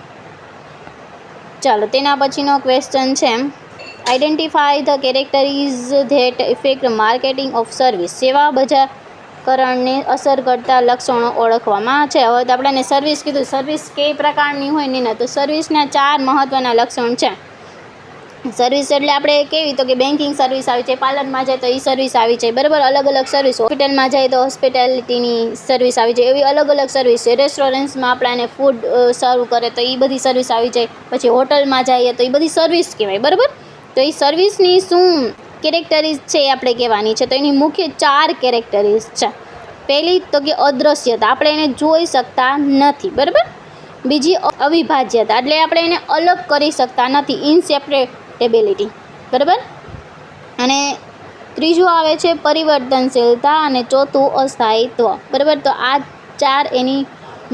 ચાલો, તેના પછીનો ક્વેશ્ચન છે, identify the characteristics that effect marketing of service. સેવા બજારકરણને અસર કરતા લક્ષણો ઓળખવામાં છે. હવે તો આપણે સર્વિસ કીધું, સર્વિસ કઈ પ્રકારની હોય ને? તો સર્વિસના 4 મહત્ત્વના લક્ષણ છે. સર્વિસ એટલે આપણે કેવી? તો કે બેન્કિંગ સર્વિસ આવી જાય, પાર્લરમાં જાય તો એ સર્વિસ આવી જાય, બરાબર. અલગ અલગ સર્વિસ. હોસ્પિટલમાં જાય તો હોસ્પિટાલિટીની સર્વિસ આવી જાય. એવી અલગ અલગ સર્વિસ છે. રેસ્ટોરન્ટ્સમાં આપણને ફૂડ સર્વ કરે તો એ બધી સર્વિસ આવી જાય. પછી હોટલમાં જઈએ તો એ બધી સર્વિસ કહેવાય, બરાબર. તો એ સર્વિસની શું કેરેક્ટરીઝ છે એ આપણે કહેવાની છે. તો એની મુખ્ય 4 કેરેક્ટરીઝ છે. પહેલી તો કે અદ્રશ્યતા, આપણે એને જોઈ શકતા નથી, બરાબર. બીજી અવિભાજ્યતા, એટલે આપણે એને અલગ કરી શકતા નથી, ઇનસેપરેટેબિલિટી, બરાબર. અને ત્રીજું આવે છે પરિવર્તનશીલતા, અને ચોથું અસ્થાયિત્વ, બરાબર. તો આ 4 એની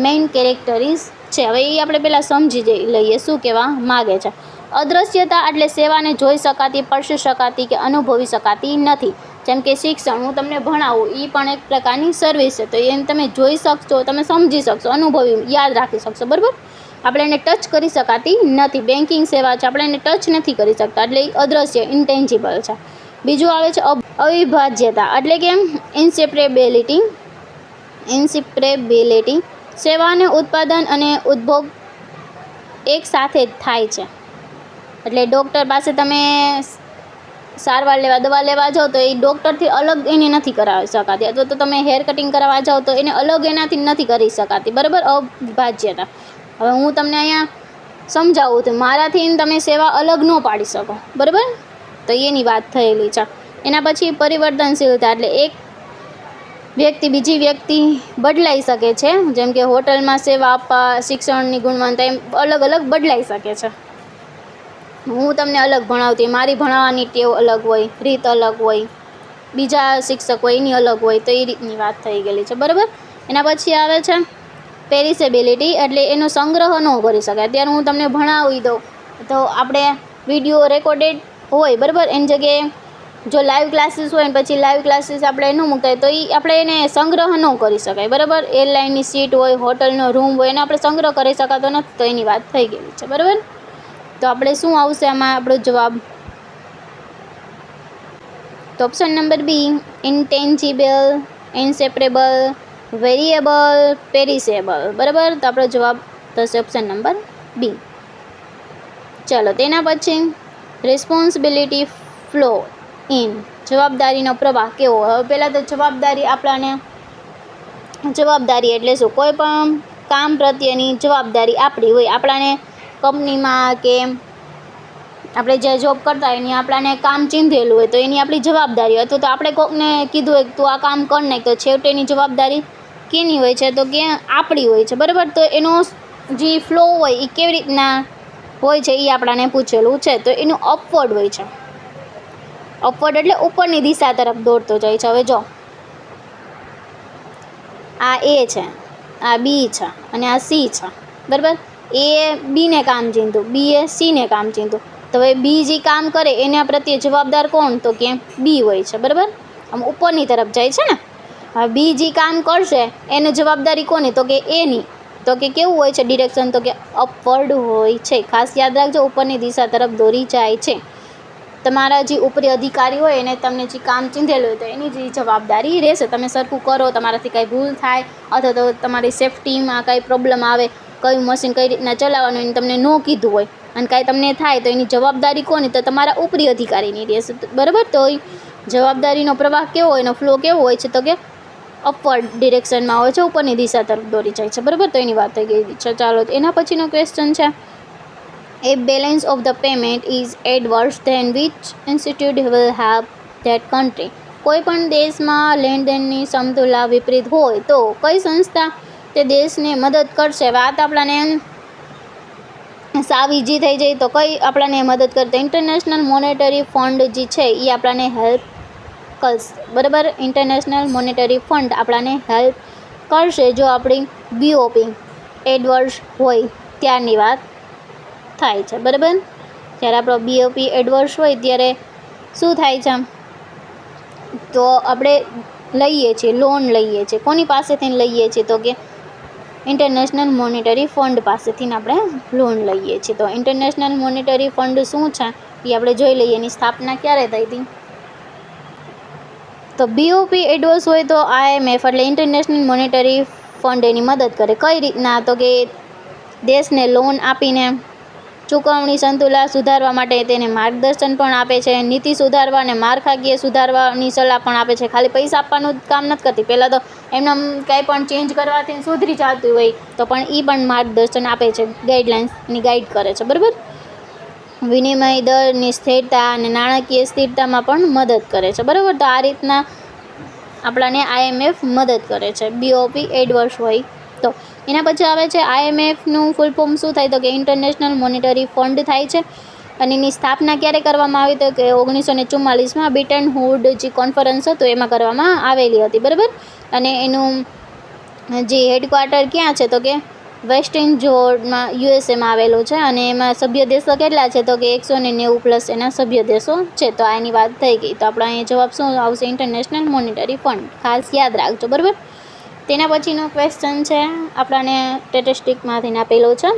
મેઇન કેરેક્ટરીઝ છે. હવે એ આપણે પહેલાં સમજી લઈએ શું કહેવા માગે છે. અદ્રશ્યતા એટલે સેવાને જોઈ શકાતી, સ્પર્શી શકાતી કે અનુભવી શકાતી નથી. જેમ કે શિક્ષણ, હું તમને ભણાવું, એ પણ એક પ્રકારની સર્વિસ છે. તો એને તમે જોઈ શકશો, તમે સમજી શકશો, અનુભવી, યાદ રાખી શકશો, બરાબર. આપણે એને ટચ કરી શકાતી નથી. બેન્કિંગ સેવા છે, આપણે એને ટચ નથી કરી શકતા, એટલે એ અદ્રશ્ય, ઇન્ટેન્જિબલ છે. બીજું આવે છે અવિભાજ્યતા, એટલે કે ઇન્સિપ્રેબિલિટી. સેવાને ઉત્પાદન અને ઉપભોગ એક સાથે જ થાય છે. એટલે ડૉક્ટર પાસે તમે સારવાર લેવા, દવા લેવા જાઓ તો એ ડૉક્ટરથી અલગ એને નથી કરાવી શકાતી. અથવા તો તમે હેર કટિંગ કરાવવા જાઓ તો એને અલગ એનાથી નથી કરી શકાતી, બરાબર. અવિભાજ્યતા. હવે હું તમને અહીંયા સમજાવું તો મારાથી તમે સેવા અલગ ન પાડી શકો, બરાબર. તો એની વાત થયેલી છે. એના પછી પરિવર્તનશીલતા, એટલે એક વ્યક્તિ બીજી વ્યક્તિ બદલાઈ શકે છે. જેમ કે હોટલમાં સેવા આપવા, શિક્ષણની ગુણવત્તા, એમ અલગ અલગ બદલાઈ શકે છે. હું તમને અલગ ભણાવતી, મારી ભણાવવાની ટેવ અલગ હોય, રીત અલગ હોય, બીજા શિક્ષક હોય એની અલગ હોય. તો એ રીતની વાત થઈ ગયેલી છે, બરાબર. એના પછી આવે છે પેરિસેબિલિટી, એટલે એનો સંગ્રહ ન કરી શકાય. અત્યારે હું તમને ભણાવી દઉં તો આપણે વિડીયો રેકોર્ડેડ હોય, બરાબર. એની જગ્યાએ જો લાઈવ ક્લાસીસ હોય ને પછી લાઈવ ક્લાસીસ આપણે ન મૂકતા હોય તો એ આપણે એને સંગ્રહ ન કરી શકાય, બરાબર. એરલાઇનની સીટ હોય, હોટલનો રૂમ હોય, એને આપણે સંગ્રહ કરી શકાતો નથી. તો એની વાત થઈ ગયેલી છે, બરાબર. તો આપણે શું આવશે આમાં આપણો જવાબ? તો option number B, intangible, inseparable, variable, perishable, બરાબર. તો આપણો જવાબ થશે ઓપ્શન નંબર બી. ચાલો, તેના પછી રિસ્પોન્સિબિલિટી ફ્લો ઇન, જવાબદારીનો પ્રવાહ કેવો. હવે પહેલાં તો જવાબદારી એટલે શું? કોઈ પણ કામ પ્રત્યેની જવાબદારી આપણી હોય. આપણાને કંપનીમાં કે આપણે જે જોબ કરતા હોય એની આપણાને કામ ચીંધેલું હોય તો એની આપણી જવાબદારી હોય. અથવા તો આપણે કોઈકને કીધું હોય તું આ કામ કર નાખ, તો છેવટે એની જવાબદારી કેની હોય છે? તો કે આપણી હોય છે, બરાબર. તો એનો જે ફ્લો હોય એ કેવી રીતના હોય છે એ આપણાને પૂછેલું છે. તો એનું અપવર્ડ હોય છે. અપવર્ડ એટલે ઉપરની દિશા તરફ દોડતો જાય છે. હવે જો આ એ છે, આ બી છે અને આ સી છે, બરાબર. એ બીને કામ ચીંધું, બીએ સીને કામ ચીંધું. તો હવે બી જે કામ કરે એના પ્રત્યે જવાબદાર કોણ? તો કે બી હોય છે, બરાબર. આમ ઉપરની તરફ જાય છે ને. હવે બી જે કામ કરશે એને જવાબદારી કોની? તો કે એની. તો કે કેવું હોય છે ડિરેક્શન? તો કે અપવર્ડ હોય છે. ખાસ યાદ રાખજો, ઉપરની દિશા તરફ દોરી જાય છે. તમારા જે ઉપરી અધિકારી હોય એને તમને જે કામ ચીંધેલું હોય તો એની જે જવાબદારી રહેશે. તમે સરખું કરો, તમારાથી કાંઈ ભૂલ થાય અથવા તો તમારી સેફટીમાં કાંઈ પ્રોબ્લેમ આવે, કયું મશીન કઈ રીતના ચલાવવાનું એને તમને ન કીધું હોય અને કાંઈ તમને થાય તો એની જવાબદારી કોની? તો તમારા ઉપરી અધિકારીની રહેશે, બરાબર. તો જવાબદારીનો પ્રવાહ કેવો હોય, એનો ફ્લો કેવો હોય છે, તો કે અપવર્ડ ડિરેક્શનમાં હોય છે, ઉપરની દિશા તરફ દોરી જાય છે, બરાબર. તો એની વાત થઈ ગઈ છે. ચાલો એના પછીનો ક્વેશ્ચન છે, if balance of the payment is adverse then which institute will help that country? કોઈ પણ દેશમાં લેણદેણની સમતુલા વિપરીત હોય તો કઈ સંસ્થા તે દેશને મદદ કરશે? વાત આપણાને સાવ ઈજી થઈ જાય તો કઈ આપણાને મદદ કરશે? ઇન્ટરનેશનલ મોનેટરી ફંડ જે છે એ આપણાને હેલ્પ કરશે, બરાબર. ઇન્ટરનેશનલ મોનેટરી ફંડ આપણાને હેલ્પ કરશે જો આપણી બીઓપી એડવર્સ હોય ત્યારની વાત થાય છે, બરાબર. જ્યારે આપણો બીઓપી એડવર્સ હોય ત્યારે શું થાય છે, તો આપણે લઈએ છીએ, લોન લઈએ છીએ. કોની પાસેથી લઈએ છીએ? તો કે ઇન્ટરનેશનલ મોનેટરી ફંડ પાસેથી આપણે લોન લઈએ છીએ. તો ઇન્ટરનેશનલ મોનેટરી ફંડ શું છે એ આપણે જોઈ લઈએ. એની સ્થાપના ક્યારે થઈ હતી? તો બીઓપી એડવર્સ હોય તો IMF એટલે ઇન્ટરનેશનલ મોનેટરી ફંડ એની મદદ કરે. કઈ રીતના? તો કે દેશને લોન આપીને ચૂકવણી સંતુલા સુધારવા માટે તેને માર્ગદર્શન પણ આપે છે, નીતિ સુધારવા અને માળખાકીય સુધારવાની સલાહ પણ આપે છે. ખાલી પૈસા આપવાનું કામ નથી કરતી. પહેલાં તો એમને કાંઈ પણ ચેન્જ કરવાથી સુધરી જતું હોય તો પણ એ પણ માર્ગદર્શન આપે છે, ગાઈડલાઇન્સની ગાઈડ કરે છે, બરાબર. વિનિમય દરની સ્થિરતા અને નાણાકીય સ્થિરતામાં પણ મદદ કરે છે, બરાબર. તો આ રીતના આપણાને IMF મદદ કરે છે બીઓપી એડવર્સ હોય તો. એના પછી આવે છે IMFનું ફૂલ ફોર્મ શું થાય? તો કે ઇન્ટરનેશનલ મોનેટરી ફંડ થાય છે. અને એની સ્થાપના ક્યારે કરવામાં આવી? તો કે 1944માં બ્રિટન હુડ જે કોન્ફરન્સ હતો એમાં કરવામાં આવેલી હતી, બરાબર. અને એનું જે હેડક્વાર્ટર ક્યાં છે? તો કે વેસ્ટર્ન જોર્ડમાં USAમાં આવેલું છે. અને એમાં સભ્ય દેશો કેટલા છે? તો કે 190+ એના સભ્ય દેશો છે. તો આની વાત થઈ ગઈ. તો આપણા અહીંયા જવાબ શું આવશે? International monetary fund. ખાસ યાદ રાખજો, બરાબર. તેના પછીનો ક્વેશ્ચન છે, આપણાને સ્ટેટિસ્ટિકમાંથી આપેલો છે,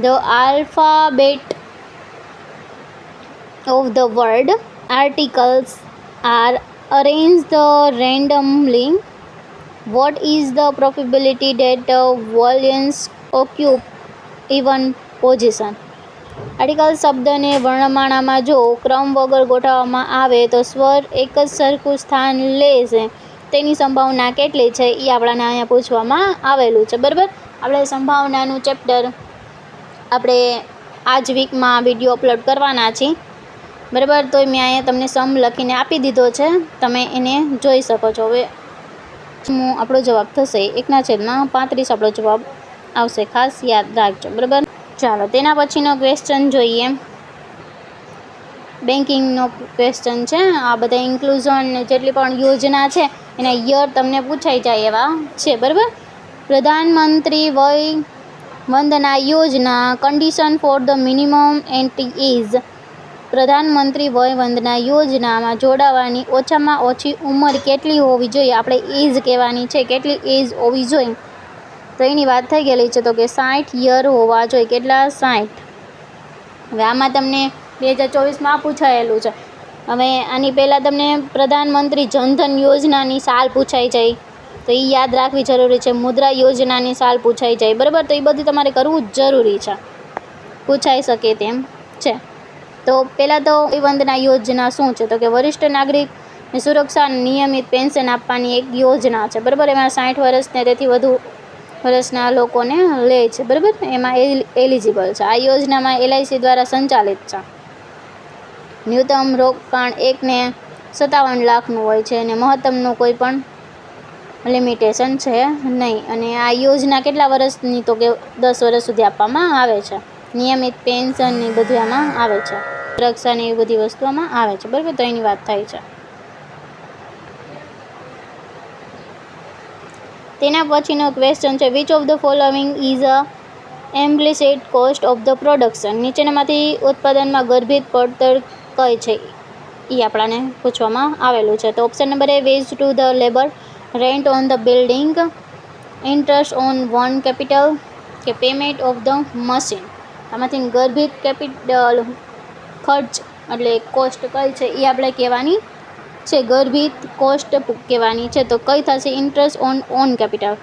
the alphabet of the word articles are arranged randomly. What is the probability that vowels occupy even position? Article શબ્દને વર્ણમાળામાં જો ક્રમ વગર ગોઠવવામાં આવે તો સ્વર એક જ સરખું સ્થાન લેશે તેની સંભાવના કેટલી છે? એ આપણાને અહીંયા પૂછવામાં આવેલું છે, બરાબર. આપણે સંભાવનાનું ચેપ્ટર આપણે આ જ વીકમાં વિડીયો અપલોડ કરવાના છીએ, બરાબર. તો મેં અહીંયા તમને સમ લખીને આપી દીધો છે, તમે એને જોઈ શકો છો. હવે આપણો જવાબ થશે 1/35 આપણો જવાબ આવશે. ખાસ યાદ રાખજો, બરાબર. ચાલો તેના પછીનો ક્વેશ્ચન જોઈએ. બેન્કિંગનો ક્વેશ્ચન છે. આ બધા ઇન્ક્લુઝન જેટલી પણ યોજના છે એના યર તમને પૂછાઈ જાય એવા છે, બરાબર. પ્રધાનમંત્રી Vaya Vandana Yojana. Condition for the minimum entry age. Pradhan Mantri Vaya વંદના યોજનામાં જોડાવાની ઓછામાં ઓછી ઉંમર કેટલી હોવી જોઈએ? આપણે એજ કહેવાની છે, કેટલી એજ હોવી જોઈએ? તો એની વાત થઈ ગયેલી છે, તો કે 60 યર હોવા જોઈએ. કેટલા? 60. હવે આમાં તમને 2024માં પૂછાયેલું છે. હવે આની પહેલાં તમને પ્રધાનમંત્રી જનધન યોજનાની સાલ પૂછાઈ જાય તો એ યાદ રાખવી જરૂરી છે. મુદ્રા યોજનાની સાલ પૂછાઈ જાય, બરાબર. તો એ બધું તમારે કરવું જ જરૂરી છે, પૂછાઈ શકે તેમ છે. તો પહેલાં તો વય વંદના યોજના શું છે? તો કે વરિષ્ઠ નાગરિકને સુરક્ષા નિયમિત પેન્શન આપવાની એક યોજના છે, બરાબર. એમાં 60 વર્ષને તેથી વધુ વર્ષના લોકોને લે છે, બરાબર. એમાં એલિજિબલ છે. આ યોજનામાં LIC દ્વારા સંચાલિત છે. ન્યૂનતમ રોકાણ 1.57 લાખનું હોય છે અને મહત્તમનું કોઈ પણ લિમિટેશન છે નહીં. અને આ યોજના કેટલા વર્ષની? તો કે 10 વર્ષ સુધી આપવામાં આવે છે. નિયમિત પેન્શન ને બધું આમાં આવે છે, સુરક્ષા ને એવી બધી વસ્તુઓમાં આવે છે, બરાબર. તો એની વાત થાય છે. તેના પછીનો ક્વેશ્ચન છે, which of the following is a implicit cost of the production. નીચેનામાંથી ઉત્પાદનમાં ગર્ભિત પડતર કઈ છે? એ આપણાને પૂછવામાં આવેલું છે. તો option number A veg to the labour, rent on the building, interest on one capital કે પેમેન્ટ ઓફ ધ મશીન. આમાંથી ગર્ભિત કેપિટલ ખર્ચ એટલે કોસ્ટ કઈ છે એ આપણે કહેવાની છે. ગર્ભિત કોસ્ટ કહેવાની છે. તો કઈ થશે? Interest on on capital.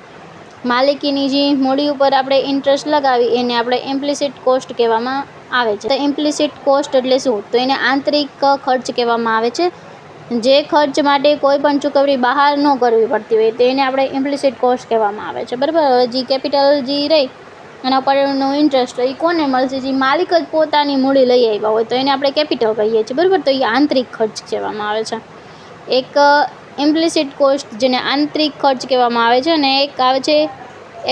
માલિકીની જે મૂડી ઉપર આપણે ઇન્ટરેસ્ટ લગાવી એને આપણે ઇમ્પ્લિસિટ કોસ્ટ કહેવામાં આવે છે. તો ઇમ્પ્લિસિટ કોસ્ટ એટલે શું? તો એને આંતરિક ખર્ચ કહેવામાં આવે છે. જે ખર્ચ માટે કોઈ પણ ચૂકવણી બહાર ન કરવી પડતી હોય તેને આપણે ઇમ્પ્લિસિટ કોસ્ટ કહેવામાં આવે છે. બરાબર. હવે જે કેપિટલ જે રહી એના પરનો ઇન્ટરેસ્ટ એ કોને મળશે? જે માલિક જ પોતાની મૂડી લઈ આવ્યા હોય તો એને આપણે કેપિટલ કહીએ છીએ. બરાબર. તો એ આંતરિક ખર્ચ કહેવામાં આવે છે. એક ઇમ્પ્લિસિટ કોસ્ટ જેને આંતરિક ખર્ચ કહેવામાં આવે છે, અને એક આવે છે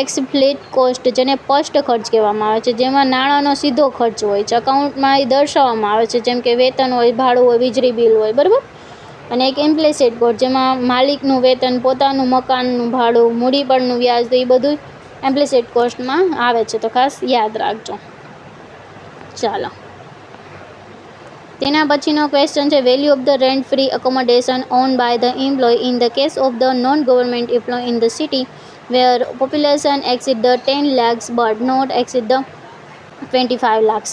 એક્સપ્લિસિટ કોસ્ટ જેને સ્પષ્ટ ખર્ચ કહેવામાં આવે છે, જેમાં નાણાંનો સીધો ખર્ચ હોય છે, અકાઉન્ટમાં એ દર્શાવવામાં આવે છે, જેમ કે વેતન હોય, ભાડું હોય, વીજળી બિલ હોય. બરાબર. અને એક ઇમ્પ્લિસિટ કોસ્ટ જેમાં માલિકનું વેતન, પોતાનું મકાનનું ભાડું, મૂડી પરનું વ્યાજ, તો એ બધું ઇમ્પ્લિસિટ કોસ્ટમાં આવે છે. તો ખાસ યાદ રાખજો. ચાલો, તેના પછીનો ક્વેશ્ચન છે value of the rent free accommodation on by the employ in the case of the non government employ in the city where population exceed the 10 lakhs but not exceed the 25 lakhs.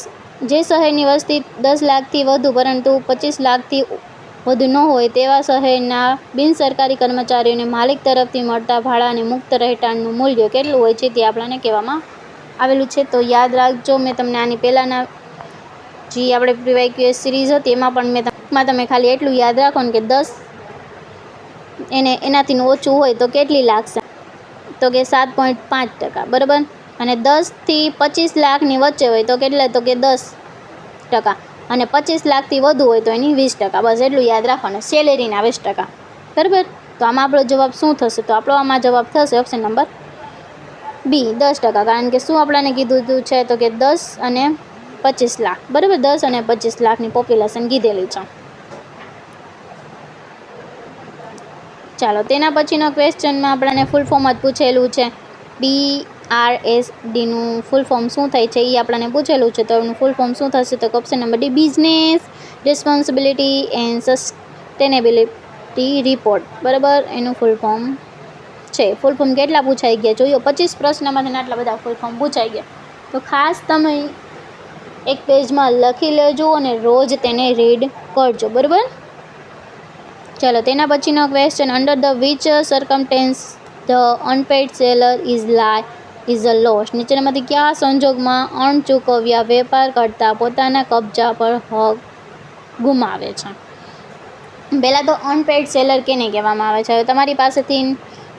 જે શહેરની વસ્તી 10 લાખથી વધુ પરંતુ 25 લાખથી વધુ ન હોય તેવા શહેરના બિનસરકારી કર્મચારીઓને માલિક તરફથી મળતા ભાડાને મુક્ત રહેઠાણનું મૂલ્ય કેટલું હોય છે તે આપણને કહેવામાં આવેલું છે. તો યાદ રાખજો, મેં તમને આની પહેલાંના જે આપણે પ્રીવાયક્યુએસ સિરીઝ હતી એમાં પણ તમે ખાલી એટલું યાદ રાખો ને કે 10 એનાથી ઓછું હોય તો કેટલી લાગશે? તો કે 7.5%. બરાબર. અને 10થી 25 લાખની વચ્ચે હોય તો કેટલા? તો કે 10%. અને 25 લાખથી વધુ હોય તો એની 20%. બસ એટલું યાદ રાખવાનું. સેલેરીના 20%. બરાબર. તો આમાં આપણો જવાબ શું થશે? તો આપણો આમાં જવાબ થશે ઓપ્શન નંબર બી, 10%. કારણ કે શું આપણને કીધું છે? તો કે 10 અને 25 લાખ. બરાબર. 10 અને 25 લાખની પોપ્યુલેશન કીધેલી છે. ચાલો, તેના પછીનો ક્વેશ્ચનમાં આપણને ફૂલ ફોર્મ જ પૂછેલું છે. BRSDનું ફૂલ ફોર્મ શું થાય છે એ આપણને પૂછેલું છે. તો એનું ફૂલ ફોર્મ શું થશે? તો option number D, business responsibility and sustainability report. બરાબર. એનું ફૂલ ફોર્મ છે. ફૂલ ફોર્મ કેટલા પૂછાઈ ગયા જોયો? 25 પ્રશ્નમાંથી આટલા બધા ફૂલ ફોર્મ પૂછાઈ ગયા. તો ખાસ તમે એક પેજમાં લખી લેજો અને રોજ તેને રીડ કરજો. બરાબર. ચાલો, તેના પછીનો question under the which circumstance the unpaid seller is a loss. નીચેનામાંથી કયા સંજોગમાં અણચૂકવ્યા વેપાર કરતા પોતાના કબજા પર હક ગુમાવે છે? પહેલાં તો અનપેઇડ સેલર કેને કહેવામાં આવે છે? હવે તમારી પાસેથી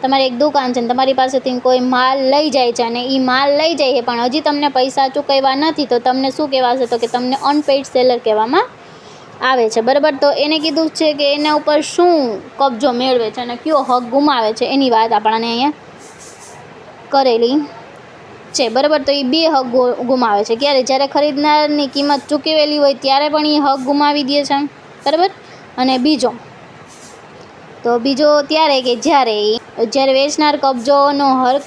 તમારી એક દુકાન છે ને તમારી પાસેથી કોઈ માલ લઈ જાય છે અને એ માલ લઈ જાય છે પણ હજી તમને પૈસા ચૂકવ્યા નથી, તો તમને શું કહેવાશે? તો કે તમને અનપેઇડ સેલર કહેવામાં આવે છે. બરાબર. તો એને કીધું છે કે એના ઉપર શું કબજો મેળવે છે અને કયો હક ગુમાવે છે એની વાત આપણને અહીંયા કરેલી છે. બરાબર. તો એ બે હક ગુમાવે છે. ક્યારે? જ્યારે ખરીદનારની કિંમત ચૂકવેલી હોય ત્યારે પણ એ હક ગુમાવી દે છે. બરાબર. અને બીજો ત્યારે કે જ્યારે વેચનાર કબજોનો હક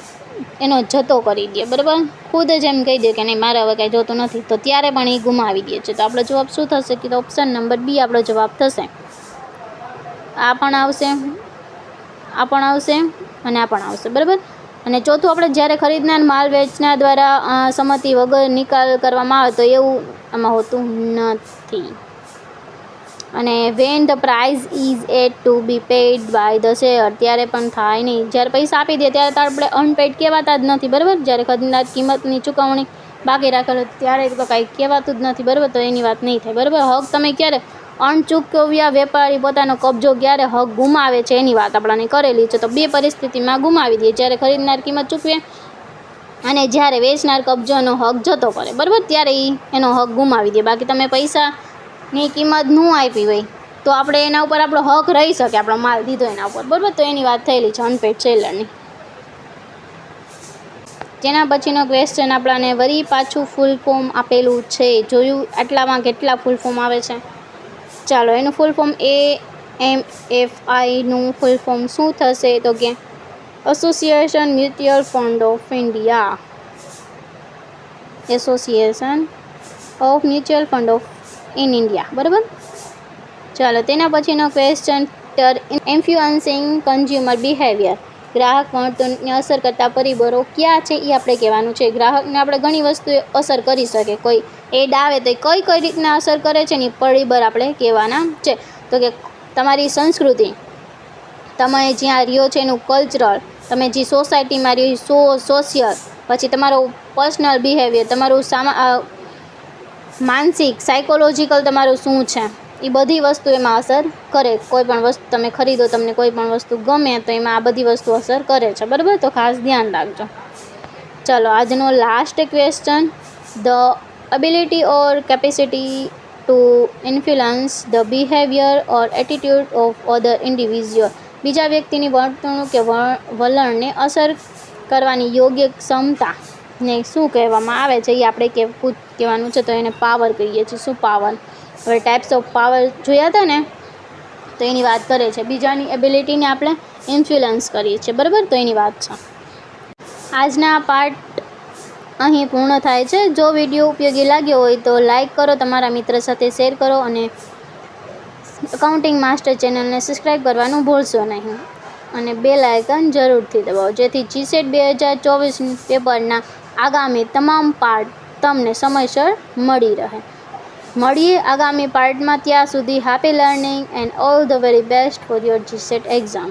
એનો જતો કરી દે. બરાબર. ખુદ જ એમ કહી દે કે નહીં, મારે હવે કાંઈ જોતું નથી, તો ત્યારે પણ એ ગુમાવી દે છે. તો આપણો જવાબ શું થશે? કે ઓપ્શન નંબર બી આપણો જવાબ થશે. આ પણ આવશે, આ પણ આવશે અને આ પણ આવશે. બરાબર. અને ચોથું આપણે જ્યારે ખરીદનાર માલ વેચનાર દ્વારા સંમતિ વગર નિકાલ કરવામાં આવે તો એવું આમાં હોતું નથી. અને when the price is at to be paid by the seller, ત્યારે પણ થાય નહીં. જ્યારે પૈસા આપી દે ત્યારે તો આપણે અનપેઇડ કહેવાતા જ નથી. બરાબર. જ્યારે ખરીદનાર કિંમતની ચૂકવણી બાકી રાખેલો ત્યારે તો કાંઈ કહેવાતું જ નથી. બરાબર. તો એની વાત નહીં થાય. બરાબર. હક તમે ક્યારે અણચૂકવ્યા વેપારી પોતાનો કબજો ક્યારે હક ગુમાવે છે એની વાત આપણને કરેલી છે. તો બે પરિસ્થિતિમાં ગુમાવી દે, જ્યારે ખરીદનાર કિંમત ચૂકવે અને જ્યારે વેચનાર કબજોનો હક જતો કરે. બરાબર. ત્યારે એનો હક ગુમાવી દે. બાકી તમે પૈસાની કિંમત ન આપી હોય તો આપણે એના ઉપર આપણો હક રહી શકે, આપણો માલ દીધો એના ઉપર. બરાબર. તો એની વાત થયેલી છે અનપેઇડ સેલરની. તેના પછીનો ક્વેશ્ચન આપણને વળી પાછું ફૂલ ફોર્મ આપેલું છે. જોયું આટલામાં કેટલા ફૂલ ફોર્મ આવે છે? ચાલો, એનું ફૂલ ફોર્મ AMFIનું ફૂલ ફોર્મ શું થશે? તો કે association mutual fund of India. Association of mutual fund of in India. બરાબર. ચાલો, તેના પછીનો ક્વેશ્ચન ઇન્ફ્લુઅન્સિંગ કન્ઝ્યુમર બિહેવિયર. ગ્રાહક વર્તનને અસર કરતા પરિબળો કયા છે એ આપણે કહેવાનું છે. ગ્રાહકને આપણે ઘણી વસ્તુ અસર કરી શકે. કોઈ એડ આવે તો કઈ રીતના અસર કરે છે ને પરિબળ આપણે કહેવાના છે. તો કે તમારી સંસ્કૃતિ, તમે જ્યાં રહ્યો છો એનું કલ્ચરલ, તમે જે સોસાયટીમાં રહ્યો સોશિયલ, પછી તમારું પર્સનલ બિહેવિયર, તમારું માનસિક સાયકોલોજીકલ તમારું શું છે, એ બધી વસ્તુ એમાં અસર કરે. કોઈ પણ વસ્તુ તમે ખરીદો, તમને કોઈ પણ વસ્તુ ગમે તો એમાં આ બધી વસ્તુ અસર કરે છે, બરાબર. તો ખાસ ધ્યાન રાખજો. ચલો, આજનો last question, the ability or capacity two influence the behaviour or attitude of other individual. બીજા વ્યક્તિની વર્તણૂક કે વલણને અસર કરવાની યોગ્ય ક્ષમતાને શું કહેવામાં આવે છે? એ આપણે કહેવાનું છે, તો એને પાવર કહીએ છીએ. શું પાવર? હવે ટાઈપ્સ ઓફ પાવર જોયા હતા ને, તો એની વાત કરે છે. બીજાની એબિલિટીને આપણે ઇન્ફ્લુઅન્સ કરીએ છીએ, બરાબર. તો એની વાત છે. આજના પાર્ટ અહીં પૂર્ણ થાય છે. જો વિડીયો ઉપયોગી લાગ્યો હોય તો લાઈક કરો, તમારા મિત્ર સાથે શેર કરો અને અકાઉન્ટિંગ માસ્ટર ચેનલને સબસ્ક્રાઈબ કરવાનું ભૂલશો નહીં અને બેલ આઇકન જરૂરથી દબાવો, જેથી GSET 2024 પેપરના આગામી તમામ પાર્ટ તમને સમયસર મળી રહે. મળીએ આગામી પાર્ટમાં. ત્યાં સુધી happy learning and all the very best for your GSET exam.